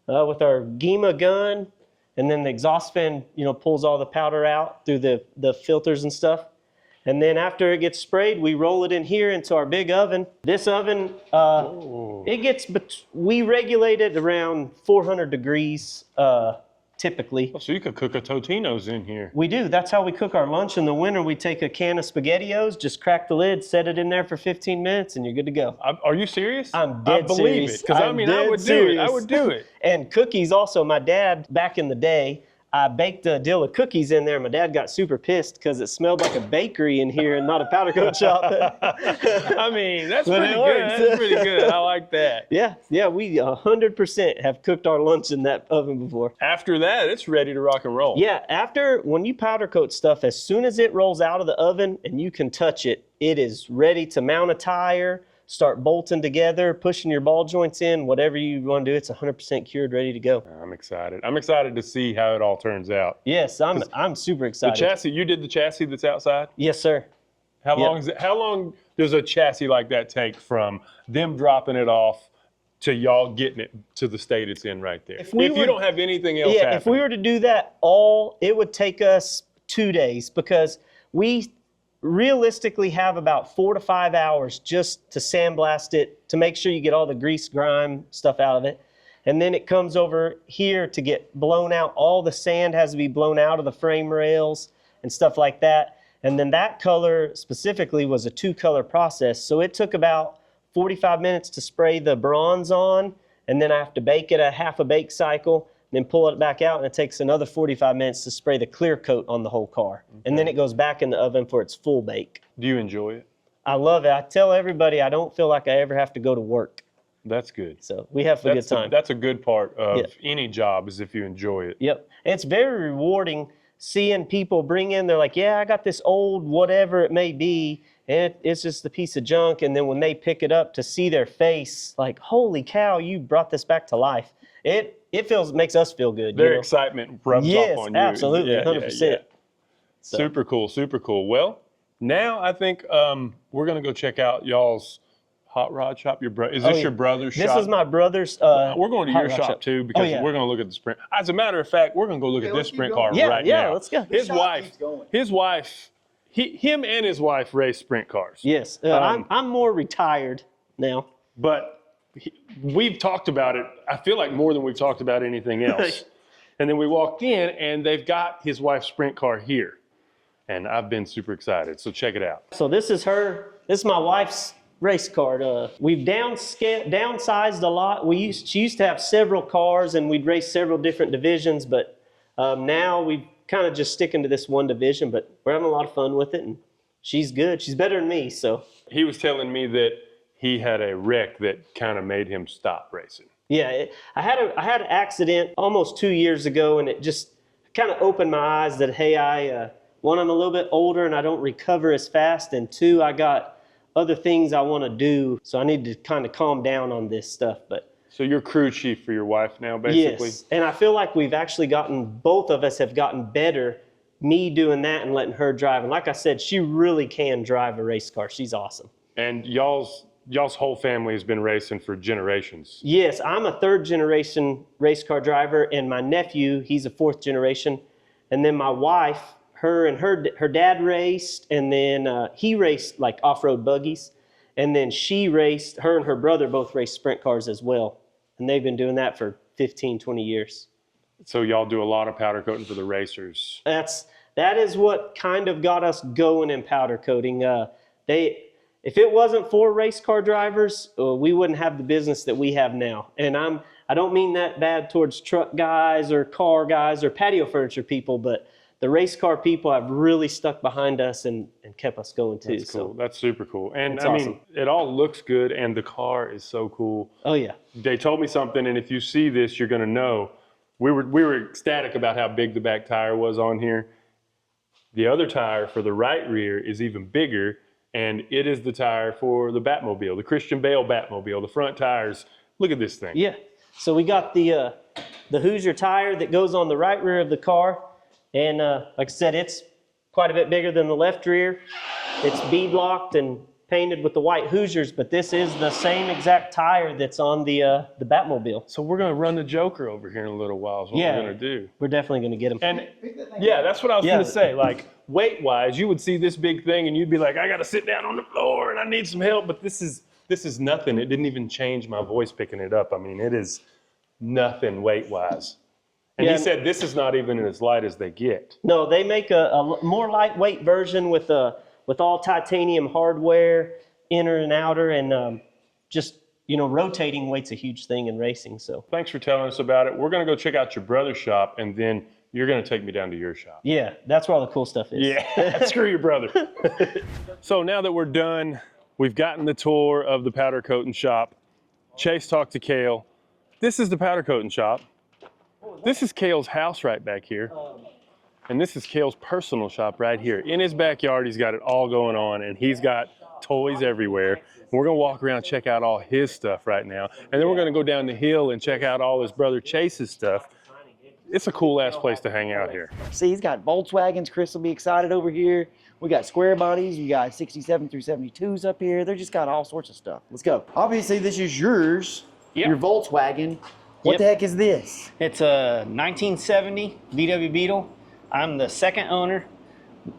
with our Gema gun, and then the exhaust fan, pulls all the powder out through the filters and stuff. And then after it gets sprayed, we roll it in here into our big oven. This oven, we regulate it around 400 degrees typically. Oh, so you could cook a Totino's in here. We do. That's how we cook our lunch in the winter. We take a can of SpaghettiOs, just crack the lid, set it in there for 15 minutes, and you're good to go. Are you serious? I'm dead I believe serious. it, because I mean, I would do it. I would do it. And cookies also. My dad, back in the day, I baked a deal of cookies in there. My dad got super pissed because it smelled like a bakery in here and not a powder coat shop. I mean, that's But pretty it good. works. That's pretty good. I like that. Yeah, we 100% have cooked our lunch in that oven before. After that, it's ready to rock and roll. Yeah, when you powder coat stuff, as soon as it rolls out of the oven and you can touch it, it is ready to mount a tire, start bolting together, pushing your ball joints in, whatever you want to do. It's 100% cured, ready to go. I'm excited. I'm excited to see how it all turns out. Yes, I'm super The excited. chassis, you did the chassis that's outside? Yes, sir. How long does a chassis like that take from them dropping it off to y'all getting it to the state it's in right there? If you don't have anything else happen. If we were to do that it would take us 2 days, because we realistically have about 4 to 5 hours just to sandblast it, to make sure you get all the grease, grime stuff out of it. And then it comes over here to get blown out. All the sand has to be blown out of the frame rails and stuff like that. And then that color specifically was a 2-color process. So it took about 45 minutes to spray the bronze on, and then I have to bake it a half a bake cycle, then pull it back out, and it takes another 45 minutes to spray the clear coat on the whole car. Okay. And then it goes back in the oven for its full bake. Do you enjoy it? I love it. I tell everybody I don't feel like I ever have to go to work. That's good. So we have a good time. That's a good part of any job, is if you enjoy it. Yep. And it's very rewarding seeing people bring in, they're like, yeah, I got this old whatever it may be, and it's just a piece of junk. And then when they pick it up, to see their face like, holy cow, you brought this back to life. It makes us feel good. Their excitement rubs off on you. Yes, absolutely, 100%. Yeah. So. Super cool, super cool. Well, now I think we're going to go check out y'all's hot rod shop. Is this your brother's shop? This is my brother's we're going to your shop too, because we're going to look at the sprint. As a matter of fact, we're going to go look at this sprint car right now. Yeah, let's go. Him and his wife race sprint cars. Yes, I'm more retired now. But we've talked about it, I feel like, more than we've talked about anything else. And then we walked in, and they've got his wife's sprint car here. And I've been super excited, so check it out. So this is my wife's race car. We've downsized a lot. She used to have several cars, and we'd race several different divisions, but now we've kind of just sticking to this one division, but we're having a lot of fun with it, and she's good. She's better than me, so. He was telling me that he had a wreck that kind of made him stop racing. Yeah, I had an accident almost 2 years ago, and it just kind of opened my eyes that, hey, one, I'm a little bit older and I don't recover as fast, and two, I got other things I want to do, so I need to kind of calm down on this stuff. But so you're crew chief for your wife now, basically? Yes, and I feel like we've actually both of us have gotten better, me doing that and letting her drive. And like I said, she really can drive a race car. She's awesome. And y'all's whole family has been racing for generations. Yes, I'm a 3rd generation race car driver, and my nephew, he's a 4th generation. And then my wife, her dad raced, and then he raced like off-road buggies. And then her and her brother both raced sprint cars as well. And they've been doing that for 15, 20 years. So y'all do a lot of powder coating for the racers. That is what kind of got us going in powder coating. If it wasn't for race car drivers, we wouldn't have the business that we have now. And I don't mean that bad towards truck guys or car guys or patio furniture people, but the race car people have really stuck behind us and kept us going too. That's cool. So that's super cool. And it's I awesome. mean, it all looks good, and the car is so cool. Oh yeah. They told me something, and if you see this, you're going to know. We were ecstatic about how big the back tire was on here. The other tire for the right rear is even bigger, and it is the tire for the Batmobile, the Christian Bale Batmobile. The front tires, look at this thing. Yeah. So we got the Hoosier tire that goes on the right rear of the car. And like I said, it's quite a bit bigger than the left rear. It's bead locked and painted with the white Hoosiers, but this is the same exact tire that's on the Batmobile. So we're going to run the Joker over here in a little while is what we're going to do. We're definitely going to get him. And yeah, that's what I was going to say. Like, weight-wise, you would see this big thing and you'd be like, I got to sit down on the floor and I need some help. But this is nothing. It didn't even change my voice picking it up. I mean, it is nothing weight-wise. And Yeah. he said this is not even as light as they get. No, they make a more lightweight version with all titanium hardware, inner and outer, and just, you know, rotating weight's a huge thing in racing. So Thanks for telling us about it. We're going to go check out your brother's shop, and then you're going to take me down to your shop. yeah, that's where all the cool stuff is. Yeah, screw your brother. So now that we're done, we've gotten the tour of the powder coating shop. Chase talked to Cale. This is the powder coating shop. This is Cale's house right back here. And this is Cale's personal shop right here. In his backyard, he's got it all going on, and he's got toys everywhere. We're gonna walk around and check out all his stuff right now. And then we're gonna go down the hill and check out all his brother Chase's stuff. It's a cool ass place to hang out here. See, he's got Volkswagens. Chris will be excited over here. We got square bodies. You got 67 through 72s up here. They just got all sorts of stuff. Let's go. Obviously, this is yours, your Volkswagen. What the heck is this? It's a 1970 VW Beetle. I'm the second owner.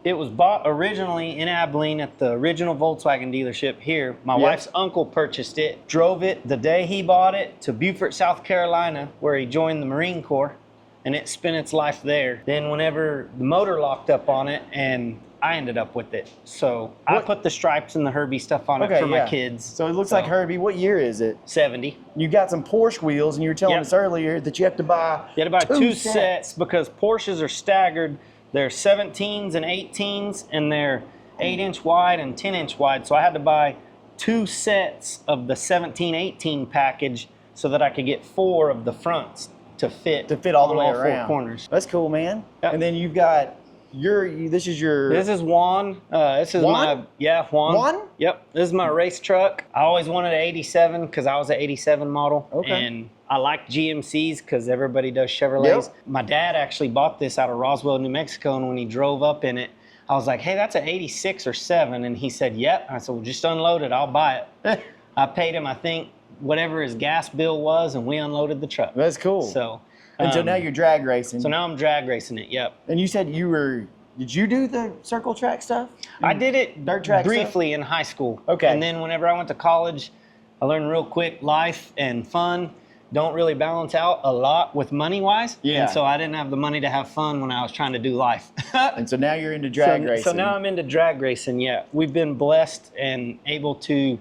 It was bought originally in Abilene at the original Volkswagen dealership here. My wife's uncle purchased it, drove it the day he bought it to Beaufort, South Carolina, where he joined the Marine Corps, and it spent its life there. Then whenever the motor locked up on it, and I ended up with it. So I put the stripes and the Herbie stuff on it for my kids. So it looks like Herbie. What year is it? 70. You got some Porsche wheels, and you were telling us earlier that you have to buy You had to buy two sets because Porsches are staggered. They're 17s and 18s, and they're 8-inch wide and 10-inch wide. So I had to buy two sets of the 17-18 package so that I could get 4 of the fronts to fit all the way all around. 4 corners. That's cool, man. Yep. And then you've got this is Juan. This is Juan? Juan. Juan? Yep. This is my race truck. I always wanted an 87 because I was an 87 model. Okay. And I like GMCs because everybody does Chevrolets. Yep. My dad actually bought this out of Roswell, New Mexico, and when he drove up in it, I was like, hey, that's an 86 or 7. And he said, yep. I said, well, just unload it. I'll buy it. I paid him, I think, whatever his gas bill was, and we unloaded the truck. That's cool. So, and so now you're drag racing. So now I'm drag racing it, yep. And you said did you do the circle track stuff? I did it dirt track briefly in high school. Okay. And then whenever I went to college, I learned real quick life and fun don't really balance out a lot with money-wise. Yeah. And so I didn't have the money to have fun when I was trying to do life. And so now you're into drag racing. So now I'm into drag racing, yeah. We've been blessed and able to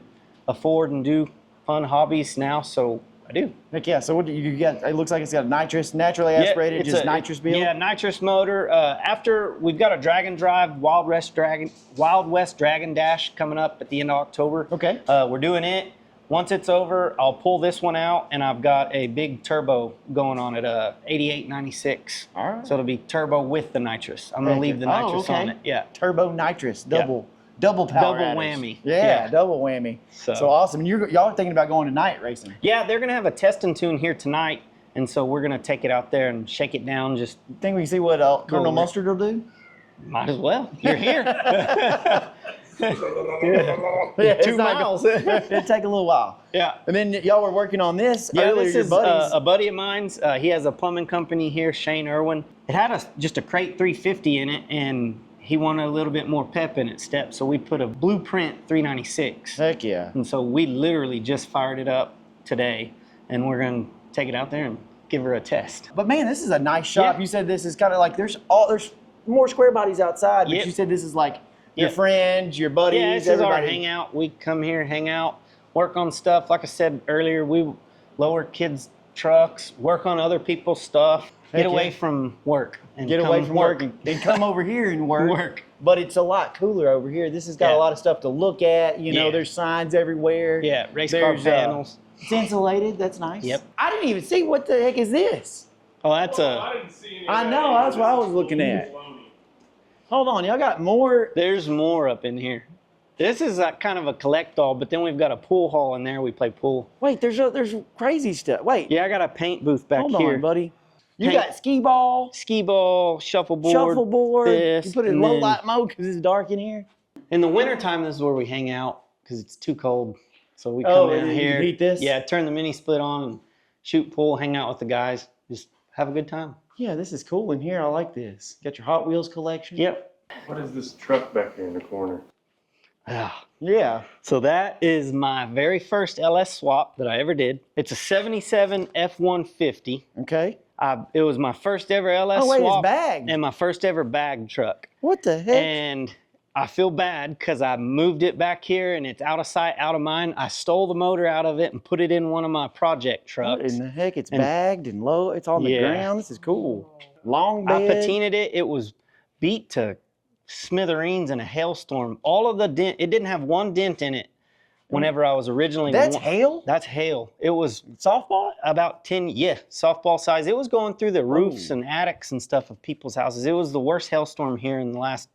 afford and do fun hobbies now, so I do. Heck yeah. So what do you got? It looks like it's got a nitrous, naturally aspirated, it's just nitrous build. Yeah, nitrous motor. After we've got a drag and drive Wild West Dragon Dash coming up at the end of October. Okay. We're doing it. Once it's over, I'll pull this one out, and I've got a big turbo going on at 8896. All right. So it'll be turbo with the nitrous. I'm gonna leave the nitrous on it. Yeah. Turbo nitrous, double power. Double additive. whammy. Yeah, double whammy. So awesome. And y'all are thinking about going to night racing. Yeah, they're gonna have a test and tune here tonight, and so we're gonna take it out there and shake it down. Just think we can see what Colonel Mustard will do? Might as well. You're here. Yeah, 2 miles. It'd take a little while. Yeah. And then y'all were working on this earlier. This your is buddies. a buddy of mine's. He has a plumbing company here, Shane Irwin. It had just a crate 350 in it, and he wanted a little bit more pep in its step, so we put a Blueprint 396. Heck yeah. And so we literally just fired it up today, and we're going to take it out there and give her a test. But man, this is a nice shop. Yeah. You said this is kind of like there's more square bodies outside, but Yep. you said this is like your Yep. friends, your buddies, Yeah, this is our everybody. hangout. We come here, hang out, work on stuff. Like I said earlier, we lower kids' trucks, work on other people's stuff, Heck get away yeah. from work. And Get away from work and come over here and work. Work. But it's a lot cooler over here. This has got Yeah. a lot of stuff to look at. You know, Yeah. there's signs everywhere. Yeah, race car There's, panels. It's insulated. That's nice. Yep. I didn't even see what the heck is this. Oh, that's I didn't see any of I that know. either. That's what I was looking at. Hold on, y'all got more. There's more up in here. This is kind of a collect-all, but then we've got a pool hall in there. We play pool. Wait, there's crazy stuff. Wait. Yeah, I got a paint booth back Hold here. on, buddy. You Paint- got skee ball, Skee ball, shuffleboard. shuffleboard. This, You put it in and low then- light mode because it's dark in here. In the wintertime, this is where we hang out because it's too cold. So we Oh, come in you here. heat this? Yeah, turn the mini split on and shoot pool, hang out with the guys. Just have a good time. Yeah, this is cool in here. I like this. Got your Hot Wheels collection. Yep. What is this truck back here in the corner? Yeah. So that is my very first LS swap that I ever did. It's a 77 F-150. Okay. It was my first ever LS Oh wait, swap it's bagged. and my first ever bag truck. What the heck? And I feel bad because I moved it back here and it's out of sight, out of mind. I stole the motor out of it and put it in one of my project trucks. What in the heck? It's bagged and low. It's on the ground. This is cool. Long bed. I patinaed it. It was beat to smithereens in a hailstorm. All of the dent, it didn't have one dent in it whenever I was originally. That's hail? That's hail. It was Softball? about 10, softball size. It was going through the roofs and attics and stuff of people's houses. It was the worst hailstorm here in the last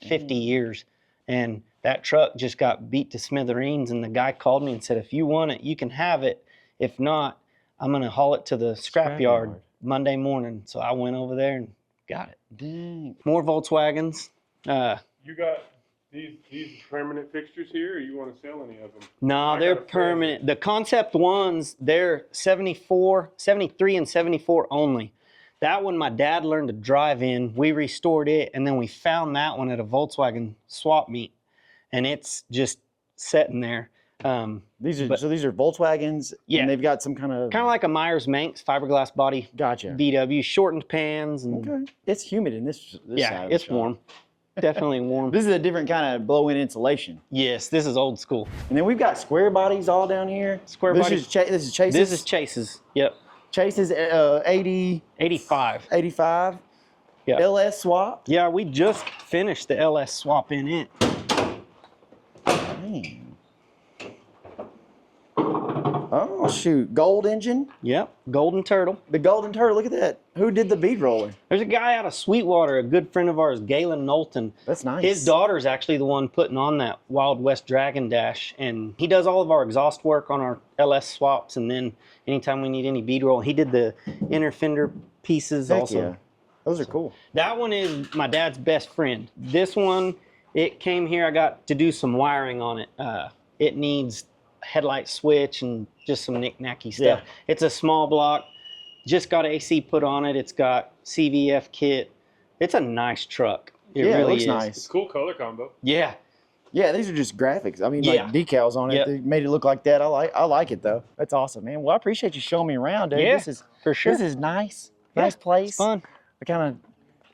50 years. And that truck just got beat to smithereens. And the guy called me and said, if you want it, you can have it. If not, I'm going to haul it to the scrapyard Monday morning. So I went over there and got it. Dang. More Volkswagens. You got these permanent fixtures here, or you want to sell any of them? No, they're permanent. The concept ones, they're 74, 73 and 74 only. That one my dad learned to drive in. We restored it, and then we found that one at a Volkswagen swap meet, and it's just sitting there. These are Volkswagens. Yeah. And they've got some kind of like a Myers-Manx fiberglass body. Gotcha. VW, shortened pans. And Okay. It's humid in this side of the it's shop. warm. Definitely warm. This is a different kind of blow-in insulation. Yes, this is old school. And then we've got square bodies all down here. Square bodies. This is Chase's. This is Chase's. Yep. Chase's 80, 85. 85. Yeah. LS swap. Yeah, we just finished the LS swap in it. Man. Oh shoot, gold engine. Yep, Golden Turtle. The Golden Turtle. Look at that. Who did the bead roller? There's a guy out of Sweetwater, a good friend of ours, Galen Knowlton. That's nice. His daughter's actually the one putting on that Wild West Dragon Dash, and he does all of our exhaust work on our LS swaps, and then anytime we need any bead roll, he did the inner fender pieces Heck also. yeah. Those are cool. That one is my dad's best friend. This one, it came here, I got to do some wiring on it. It needs headlight switch and just some knick-knacky stuff. Yeah. It's a small block, just got AC put on it. It's got CVF kit. It's a nice truck. It really it looks is. nice. Cool color combo. Yeah. Yeah, these are just graphics. I mean, Yeah. like decals on it. Yep. They made it look like that. I like it though. That's awesome, man. Well, I appreciate you showing me around, dude. Yeah, This is for sure. This is nice. Yeah, Nice place. It's fun. I'm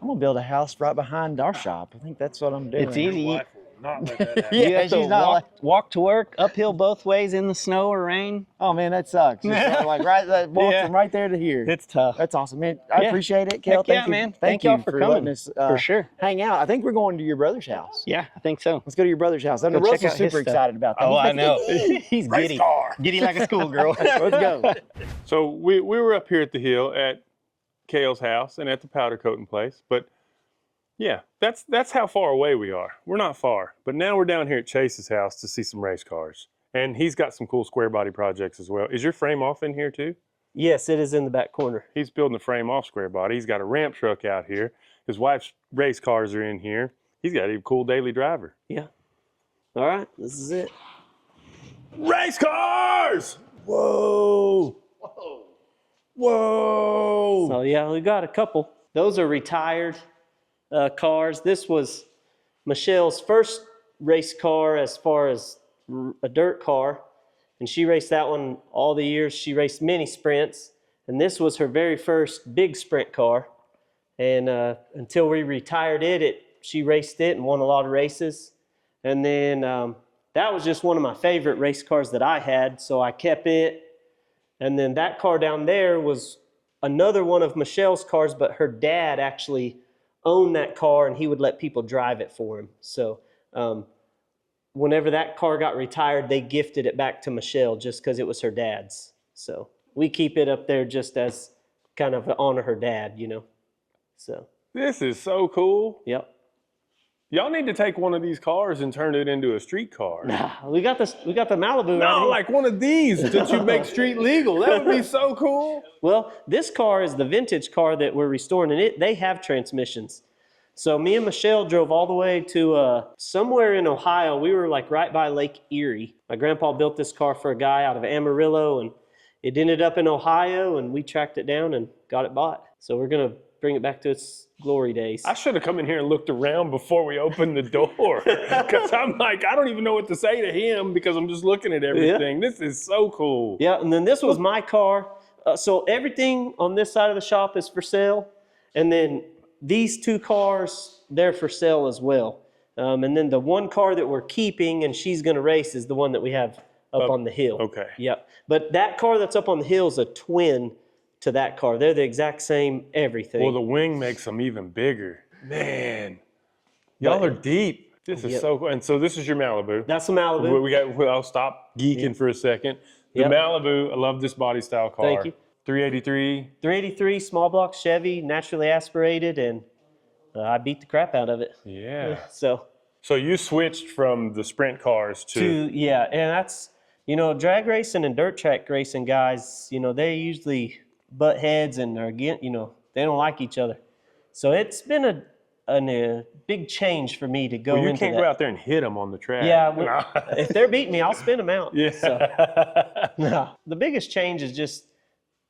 gonna build a house right behind our shop. I think that's what I'm doing. It's easy. Wife will not let that happen. Yeah, You have to she's not walk to work uphill both ways in the snow or rain. Oh man, that sucks. Just like walk Yeah. from right there to here. It's tough. That's awesome, man. I Yeah. appreciate it, Kel. Heck Thank yeah, you, man. Thank Thank you y'all for letting coming. us For sure. hang out. I think we're going to your brother's house. Yeah, I think so. Let's go to your brother's house. I know Go check Russell's out his super stuff. excited about that. Oh, I He's know. like, He's Race giddy. car. Giddy like a schoolgirl. Let's go. So we were up here at the hill at Kale's house and at the powder coating place, but yeah, that's how far away we are. We're not far, but now we're down here at Chase's house to see some race cars, and he's got some cool square body projects as well. Is your frame off in here too? Yes, it is in the back corner. He's building a frame off square body. He's got a ramp truck out here. His wife's race cars are in here. He's got a cool daily driver. Yeah. All right, this is it. Race cars! Whoa! Whoa! So yeah, we got a couple. Those are retired cars. This was Michelle's first race car as far as a dirt car, and she raced that one all the years. She raced mini sprints, and this was her very first big sprint car. And until we retired it, she raced it and won a lot of races. And then that was just one of my favorite race cars that I had, so I kept it. And then that car down there was another one of Michelle's cars, but her dad actually owned that car and he would let people drive it for him. So whenever that car got retired, they gifted it back to Michelle just because it was her dad's. So we keep it up there just as kind of honor her dad, you know. So This is so cool. yep. Y'all need to take one of these cars and turn it into a street car. We got the Malibu. out No, here. like one of these that you make street legal. That would be so cool. Well, this car is the vintage car that we're restoring, and they have transmissions. So me and Michelle drove all the way to somewhere in Ohio. We were like right by Lake Erie. My grandpa built this car for a guy out of Amarillo, and it ended up in Ohio, and we tracked it down and got it bought. So we're gonna bring it back to its glory days. I should have come in here and looked around before we opened the door. Because I'm like, I don't even know what to say to him because I'm just looking at everything. This is so cool. Yeah, and then this was my car. So everything on this side of the shop is for sale, and then these 2 cars, they're for sale as well. And then the one car that we're keeping and she's going to race is the one that we have up on the hill. Okay. Yep. But that car that's up on the hill is a twin to that car. They're the exact same everything. Well, the wing makes them even bigger. Man, y'all are deep. This is so cool. And so this is your Malibu. That's the Malibu. I'll stop geeking for a second. The Malibu, I love this body style car. Thank you. 383. 383 small block Chevy, naturally aspirated, and I beat the crap out of it. Yeah. So you switched from the sprint cars to and that's, drag racing and dirt track racing guys, they usually butt heads and are they don't like each other. So it's been a big change for me to go into that. You can't go out there and hit them on the track. Yeah, if they're beating me, I'll spin them out. Yeah. So, no, the biggest change is just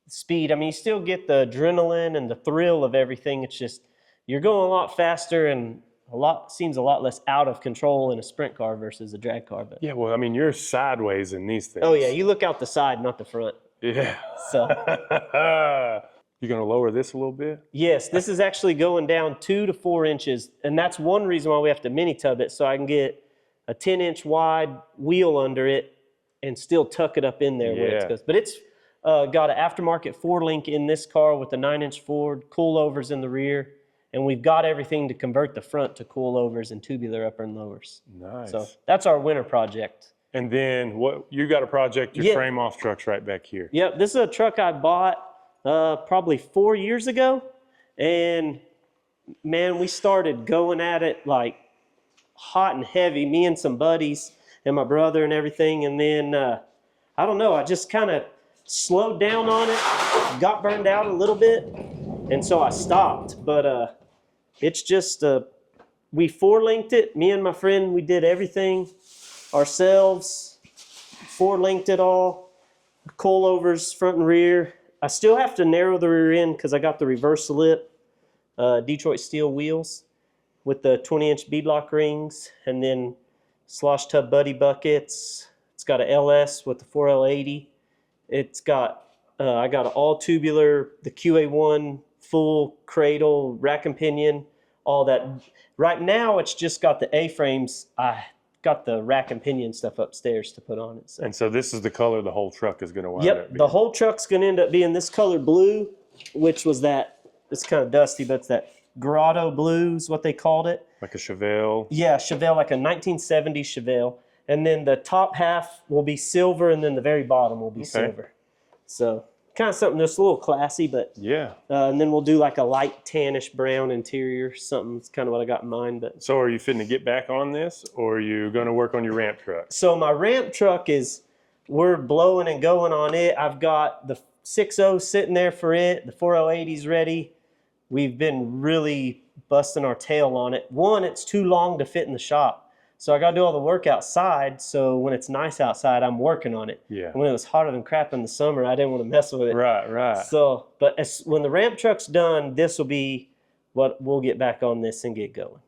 speed. I mean, you still get the adrenaline and the thrill of everything. It's just you're going a lot faster and seems a lot less out of control in a sprint car versus a drag car. But yeah, well, I mean, you're sideways in these things. oh yeah, you look out the side, not the front. Yeah. So you're gonna lower this a little bit? yes, this is actually going down 2 to 4 inches, and that's one reason why we have to mini tub it, so I can get a 10-inch wide wheel under it and still tuck it up in there where it goes. But it's got an aftermarket Ford link in this car with a 9-inch Ford, coilovers in the rear, and we've got everything to convert the front to coilovers and tubular upper and lowers. Nice. So that's our winter project. And then what you got a project, your frame off truck's right back here. Yep, this is a truck I bought probably 4 years ago, and man, we started going at it like hot and heavy, me and some buddies and my brother and everything, and then I don't know, I just kind of slowed down on it, got burned out a little bit, and so I stopped. But it's just we 4-linked it, me and my friend, we did everything ourselves, 4-linked it all, coilovers front and rear. I still have to narrow the rear end because I got the reverse lip Detroit steel wheels with the 20-inch beadlock rings, and then slosh tub buddy buckets. It's got a LS with the 4L80. It's got I got an all tubular, the QA1 full cradle, rack and pinion, all that. Right now it's just got the A-frames. I got the rack and pinion stuff upstairs to put on it. So. And so this is the color the whole truck is going to wind up being. The whole truck's going to end up being this color blue, which was it's kind of dusty, but it's that grotto blue is what they called it. Like a Chevelle. Yeah, Chevelle, like a 1970s Chevelle. And then the top half will be silver, and then the very bottom will be silver. So kind of something that's a little classy, but yeah. And then we'll do like a light tannish brown interior, something. That's kind of what I got in mind. But so are you fitting to get back on this, or are you going to work on your ramp truck? So my ramp truck we're blowing and going on it. I've got the 6.0 sitting there for it. The 4L80's ready. We've been really busting our tail on it. One, it's too long to fit in the shop. So I got to do all the work outside. So when it's nice outside, I'm working on it. Yeah. When it was hotter than crap in the summer, I didn't want to mess with it. Right. So, but when the ramp truck's done, this will be what we'll get back on this and get going.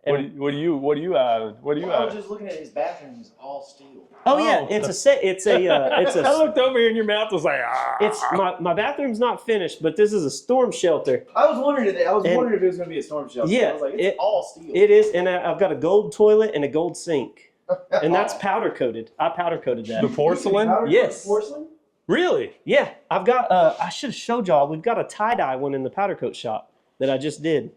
And What do you I was just looking at his bathroom. It's all steel. Oh yeah, it's a I looked over here and your mouth was like, ah. It's my bathroom's not finished, but this is a storm shelter. I was wondering if it was going to be a storm shelter. Yeah, I was like, it's all steel. It is, and I've got a gold toilet and a gold sink, and that's powder coated. I powder coated that. The porcelain? Yes. Porcelain? Really? Yeah, I've got. I should have showed y'all. We've got a tie-dye one in the powder coat shop that I just did.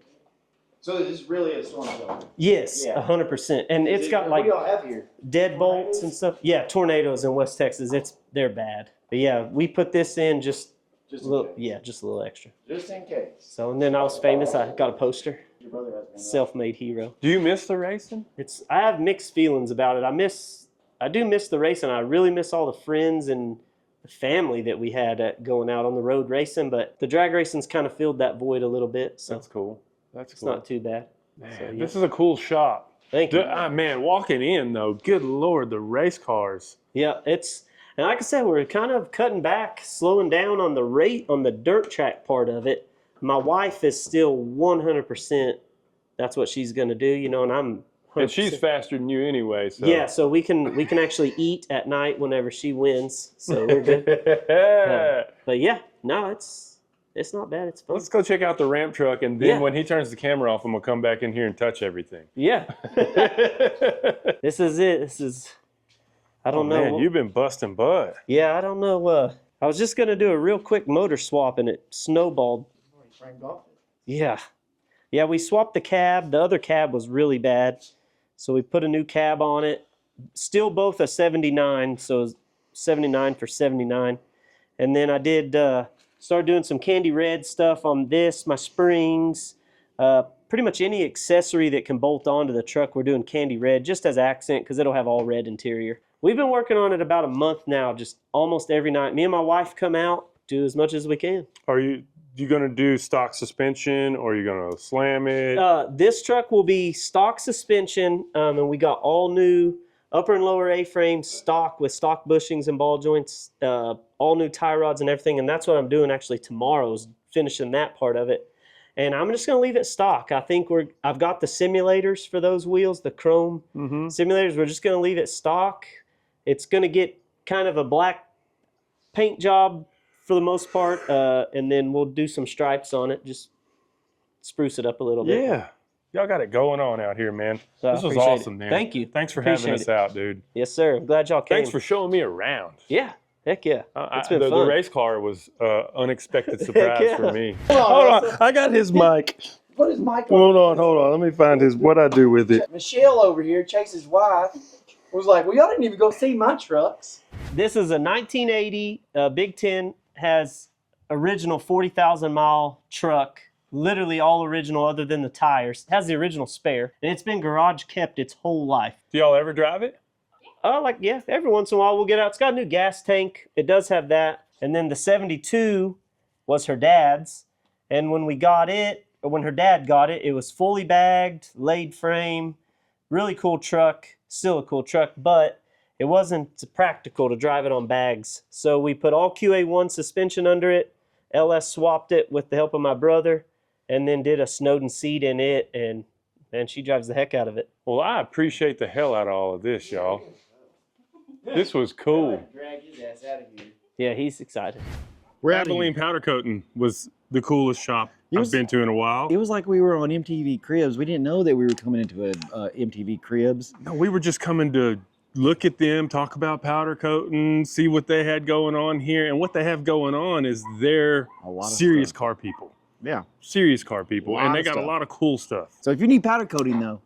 So this is really a storm shelter. Yes, 100%, and it's got like what do y'all have here? deadbolts and stuff. Yeah, tornadoes in West Texas. They're bad. But yeah, we put this in just a little. Case. Yeah, just a little extra. Just in case. So and then I was famous. I got a poster. Your brother has been Self-made hero. Do you miss the racing? I have mixed feelings about it. I do miss the racing. I really miss all the friends and the family that we had going out on the road racing. But the drag racing's kind of filled that void a little bit. So That's cool. It's not too bad. Man, So, yeah. this is a cool shop. Thank you. Man, walking in though, good Lord, the race cars. Yeah, and like I said, we're kind of cutting back, slowing down on the rate on the dirt track part of it. My wife is still 100%. That's what she's going to do, and I'm And she's faster than you anyway. So. Yeah, so we can actually eat at night whenever she wins. So we're good. But yeah, no, it's not bad. It's fun. Let's go check out the ramp truck, and then when he turns the camera off, I'm gonna come back in here and touch everything. Yeah. This is it. This is. I don't know. Man, you've been busting butt. Yeah, I don't know. I was just gonna do a real quick motor swap, and it snowballed. Yeah. Yeah, we swapped the cab. The other cab was really bad. So we put a new cab on it. Still both a 79, so it was 79 for 79. And then I did start doing some candy red stuff on this, my springs, pretty much any accessory that can bolt onto the truck. We're doing candy red just as accent because it'll have all red interior. We've been working on it about a month now, just almost every night. Me and my wife come out, do as much as we can. Are you gonna do stock suspension, or are you gonna slam it? This truck will be stock suspension, and we got all new upper and lower A-frame stock with stock bushings and ball joints, all new tie rods and everything. And that's what I'm doing actually tomorrow, is finishing that part of it. And I'm just gonna leave it stock. I think I've got the simulators for those wheels, the chrome simulators. We're just gonna leave it stock. It's gonna get kind of a black paint job for the most part, and then we'll do some stripes on it, just spruce it up a little bit. Yeah. Y'all got it going on out here, man. So this was awesome, man. Thank you. Thanks for having us out, dude. Yes, sir. I'm glad y'all came. Thanks for showing me around. Yeah. Heck yeah. It's been the fun. race car was unexpected surprise yeah. for me. Hold on. I got his mic. Put his mic Hold on. Let me find what I do with it. Michelle over here, Chase's wife, was like, well, y'all didn't even go see my trucks. This is a 1980 Big Ten, has original 40,000 mile truck, literally all original other than the tires. It has the original spare, and it's been garage kept its whole life. Do y'all ever drive it? Yeah, every once in a while we'll get out. It's got a new gas tank. It does have that. And then the 72 was her dad's. And when we got it, or when her dad got it, it was fully bagged, laid frame, really cool truck, still a cool truck, but it wasn't practical to drive it on bags. So we put all QA1 suspension under it. LS swapped it with the help of my brother, and then did a Snowden seat in it, and she drives the heck out of it. Well, I appreciate the hell out of all of this, y'all. This was cool. Drag his ass out of here. Yeah, he's excited. Abilene Powder Coating was the coolest shop I've been to in a while. It was like we were on MTV Cribs. We didn't know that we were coming into a MTV Cribs. No, we were just coming to look at them, talk about powder coating, see what they had going on here. And what they have going on is they're serious car people. Yeah. Serious car people. And they got a lot of cool stuff. So if you need powder coating, though,